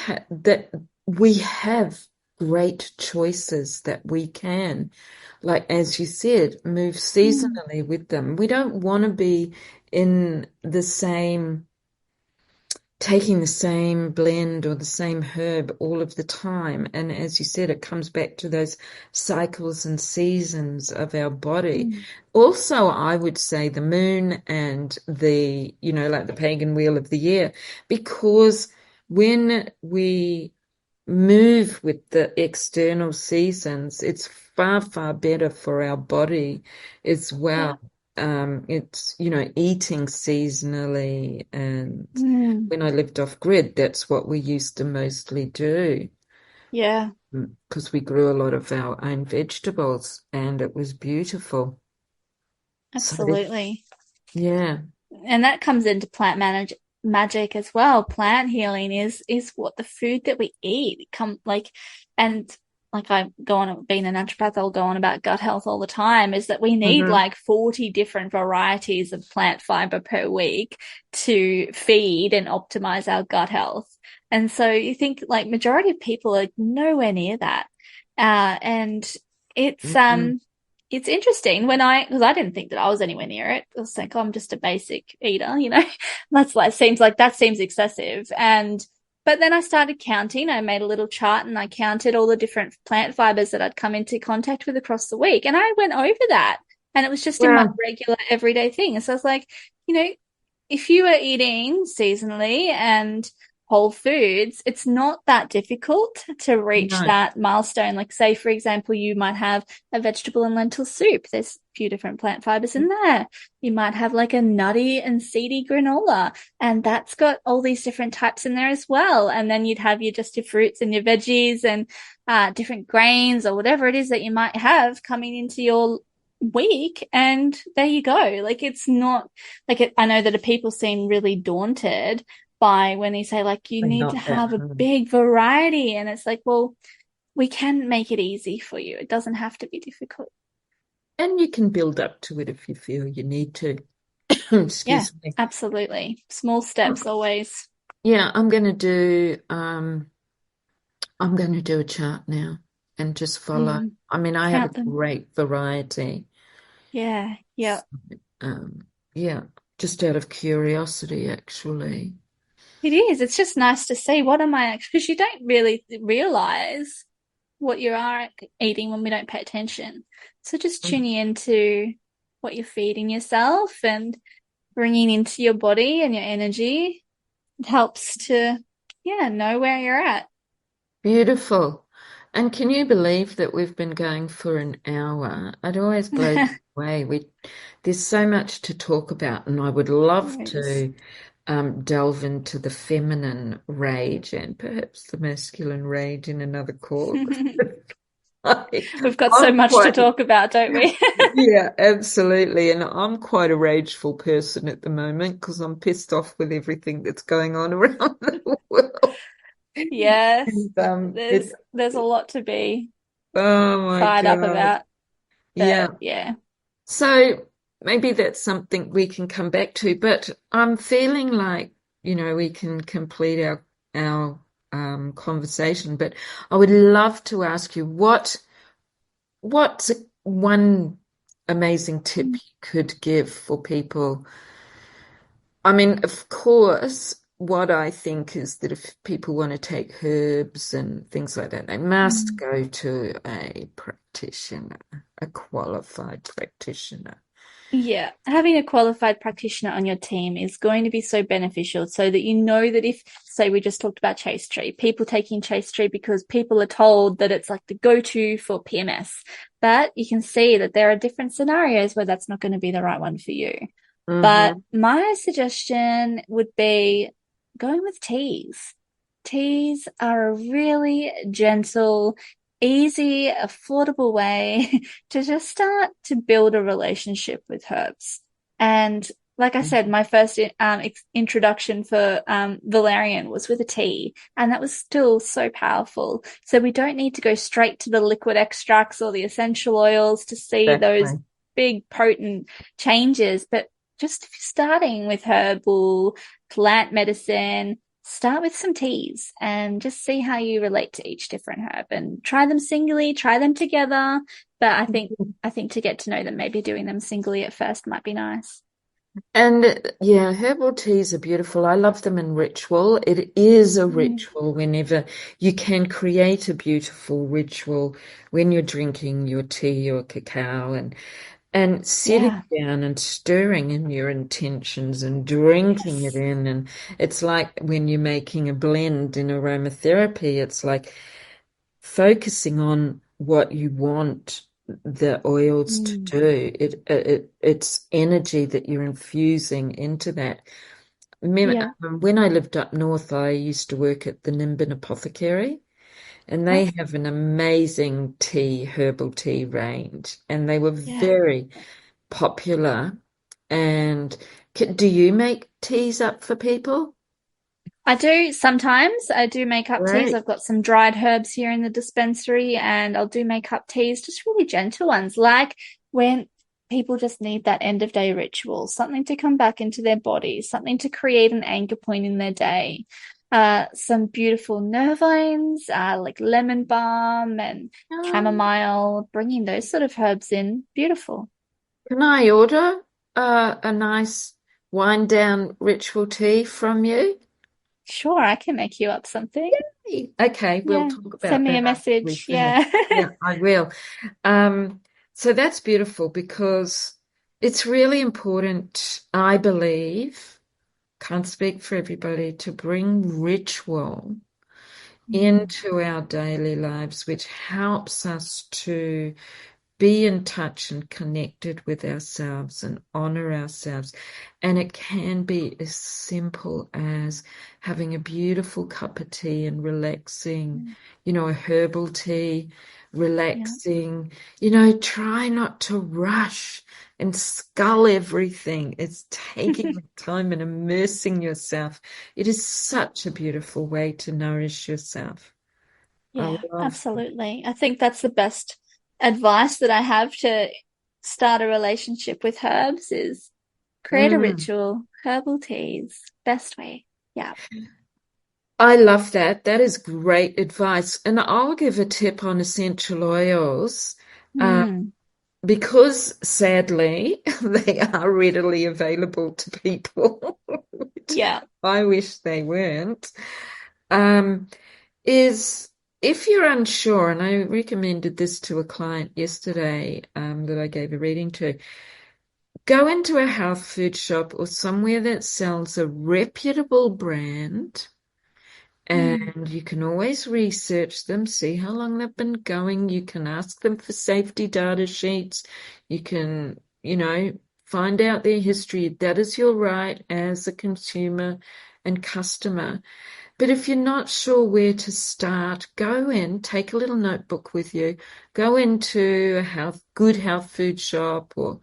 have great choices that we can, like as you said, move Mm, seasonally with them. We don't want to be in the same taking the same blend or the same herb all of the time. And as you said, it comes back to those cycles and seasons of our body. mm, Also, I would say the moon and like the pagan wheel of the year, because when we move with the external seasons, it's far, far better for our body as yeah. well. It's, eating seasonally. And Mm, when I lived off grid, that's what we used to mostly do yeah, because we grew a lot of our own vegetables and it was beautiful. So, absolutely. yeah. And that comes into magic as well. Plant healing is what the food that we eat come like, and like I go on being a naturopath, I'll go on about gut health all the time. Is that we need Hmm. like 40 different varieties of plant fiber per week to feed and optimize our gut health. And so you think like majority of people are nowhere near that, and it's Hmm. um it's interesting because I didn't think that I was anywhere near it. I was like, oh, I'm just a basic eater. That's like, that seems excessive. But then I started counting. I made a little chart and I counted all the different plant fibers that I'd come into contact with across the week. And I went over that and it was just in my Well, regular everyday thing. And so I was like, you know, if you are eating seasonally and whole foods, it's not that difficult to reach No. that milestone. Like, say, for example, you might have a vegetable and lentil soup. There's a few different plant fibers in there. You might have like a nutty and seedy granola, and that's got all these different types in there as well. And then you'd have your fruits and your veggies and different grains or whatever it is that you might have coming into your week. And there you go. Like, it's not I know that people seem really daunted by when they say, like, you They're need to not that have a hard. big variety. And it's like, well, we can make it easy for you. It doesn't have to be difficult. And you can build up to it if you feel you need to. Yeah, Excuse me. absolutely. Small steps always. Yeah, I'm going to do a chart now and just follow. Mm, I mean, I have a count them. great variety. Yeah, yeah. Um, yeah, just out of curiosity, actually. It is. It's just nice to see what am I actually, because you don't really realize what you are eating when we don't pay attention. So just tuning into what you're feeding yourself and bringing into your body and your energy, it helps to, yeah, know where you're at. Beautiful. And can you believe that we've been going for an hour? It always blows me away. There's so much to talk about, and I would love Yes. to delve into the feminine rage and perhaps the masculine rage in another call. We've got so I'm much to quite, talk about, don't we? yeah, absolutely. And I'm quite a rageful person at the moment because I'm pissed off with everything that's going on around the world. Yes. And There's a lot to be oh my fired up God. about, Yeah. but yeah. So maybe that's something we can come back to, but I'm feeling like, we can complete our conversation, but I would love to ask you what's one amazing tip you could give for people. I mean, of course, what I think is that if people want to take herbs and things like that, they must Mm. go to a practitioner, a qualified practitioner. Yeah, having a qualified practitioner on your team is going to be so beneficial so that you know that if, say, we just talked about Chase Tree, people taking Chase Tree because people are told that it's like the go-to for PMS. But you can see that there are different scenarios where that's not going to be the right one for you. But Hmm. my suggestion would be going with teas. Teas are a really gentle, easy, affordable way to just start to build a relationship with herbs. And like I said, my first introduction for valerian was with a tea, and that was still so powerful. So we don't need to go straight to the liquid extracts or the essential oils to see those Exactly. big potent changes, but just starting with herbal plant medicine, start with some teas and just see how you relate to each different herb and try them singly, try them together. But I think to get to know them, maybe doing them singly at first might be nice. And yeah, herbal teas are beautiful. I love them in ritual. It is a Mm, ritual whenever you can create a beautiful ritual when you're drinking your tea or cacao and sitting yeah. down and stirring in your intentions and drinking it Yes. in. And it's like when you're making a blend in aromatherapy, it's like focusing on what you want the oils to Mm, do. It's energy that you're infusing into that. yeah. When I lived up north, I used to work at the Nimbin Apothecary, and Yep. they have an amazing herbal tea range, and they were Yeah. very popular. And do you make teas up for people? I do sometimes. I do make up teas. Right. I've got some dried herbs here in the dispensary, and I'll do make up teas, just really gentle ones, like when people just need that end of day ritual, something to come back into their body, something to create an anchor point in their day. Some beautiful nervines, like lemon balm and chamomile, bringing those sort of herbs in. Beautiful. Can I order a nice wind down ritual tea from you? Sure, I can make you up something. Okay, we'll Yeah. talk Send about me that a after we message. finish. Yeah. Yeah, I will. Um, so that's beautiful because it's really important, I believe, can't speak for everybody, to bring ritual Mm, into our daily lives, which helps us to be in touch and connected with ourselves and honor ourselves. And it can be as simple as having a beautiful cup of tea and relaxing, mm, a herbal tea, yeah. relaxing, try not to rush and scull everything. It's taking the time and immersing yourself. It is such a beautiful way to nourish yourself. I Yeah, love. absolutely. I think that's the best advice that I have to start a relationship with herbs is create a Mm. ritual, herbal teas, best way. Yeah. I love that. That is great advice. And I'll give a tip on essential oils, uh, Mm, because sadly they are readily available to people, which yeah. I wish they weren't. Um, is if you're unsure, and I recommended this to a client yesterday, that I gave a reading to, go into a health food shop or somewhere that sells a reputable brand. Mm, And you can always research them, see how long they've been going. You can ask them for safety data sheets. You can, find out their history. That is your right as a consumer and customer. But if you're not sure where to start, go in, take a little notebook with you, go into a good health food shop or,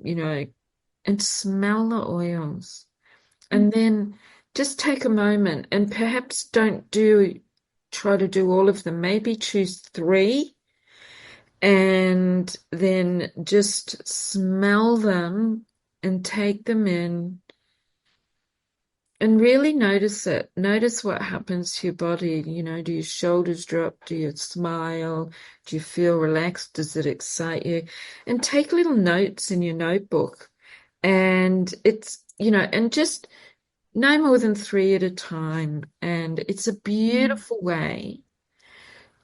you know, and smell the oils. mm, And then just take a moment and perhaps try to do all of them. Maybe choose three and then just smell them and take them in and really notice it. Notice what happens to your body. Do your shoulders drop? Do you smile? Do you feel relaxed? Does it excite you? And take little notes in your notebook. And and just no more than three at a time. And it's a mm, beautiful way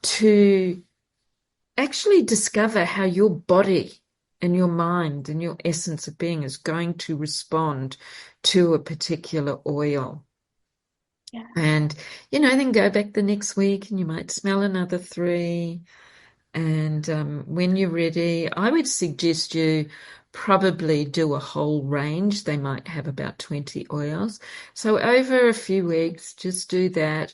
to actually discover how your body and your mind and your essence of being is going to respond to a particular oil. yeah. And, then go back the next week and you might smell another three. And when you're ready, I would suggest you probably do a whole range. They might have about 20 oils. So over a few weeks, just do that.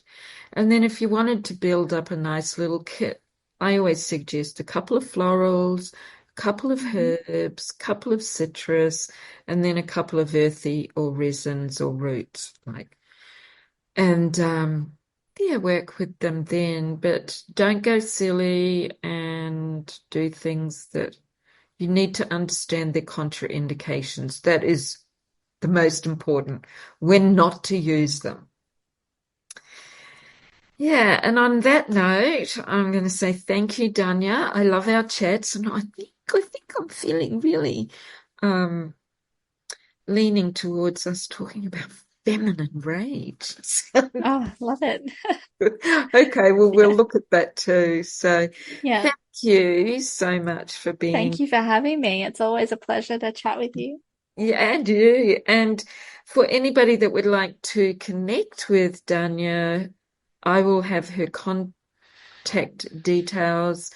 And then if you wanted to build up a nice little kit, I always suggest a couple of florals, a couple of Hmm. herbs, a couple of citrus, and then a couple of earthy or resins or roots, and yeah, work with them then, but don't go silly and do things that you need to understand their contraindications. That is the most important, when not to use them. Yeah, and on that note, I'm going to say thank you, Dania. I love our chats, and I think I'm feeling really um leaning towards us talking about feminine rage. Oh, love it. Okay, well, we'll Yeah. look at that too. So, Yeah. thank you so much for Thank being, you for having me. It's always a pleasure to chat with you. yeah, and you. And for anybody that would like to connect with Dania, I will have her contact details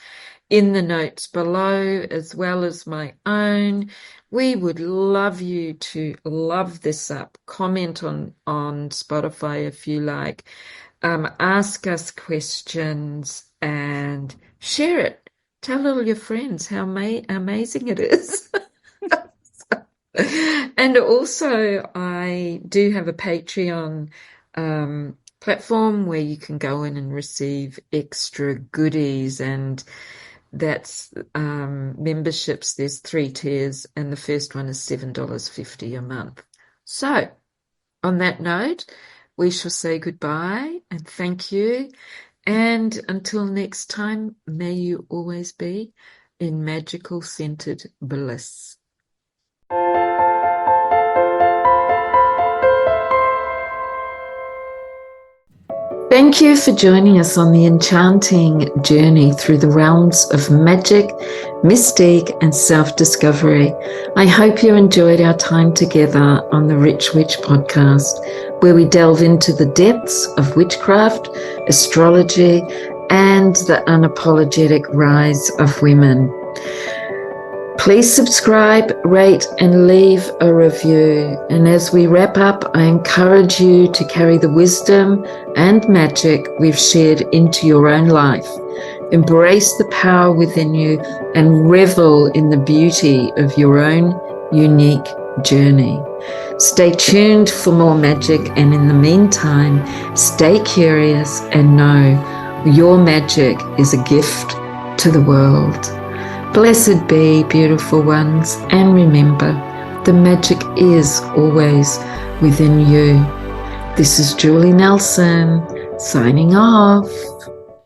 in the notes below, as well as my own. We would love you to love this up. Comment on Spotify if you like. Ask us questions and share it. Tell all your friends how amazing it is. And also, I do have a Patreon platform where you can go in and receive extra goodies, and that's memberships. There's three tiers, and the first one is $7.50 a month. So, on that note, we shall say goodbye and thank you. And until next time, may you always be in magical scented bliss. Thank you for joining us on the enchanting journey through the realms of magic, mystique, and self-discovery. I hope you enjoyed our time together on the Rich Witch podcast, where we delve into the depths of witchcraft, astrology, and the unapologetic rise of women. Please subscribe, rate, and leave a review. And as we wrap up, I encourage you to carry the wisdom and magic we've shared into your own life. Embrace the power within you and revel in the beauty of your own unique journey. Stay tuned for more magic, and in the meantime, stay curious and know your magic is a gift to the world. Blessed be, beautiful ones, and remember, the magic is always within you. This is Julie Nelson, signing off.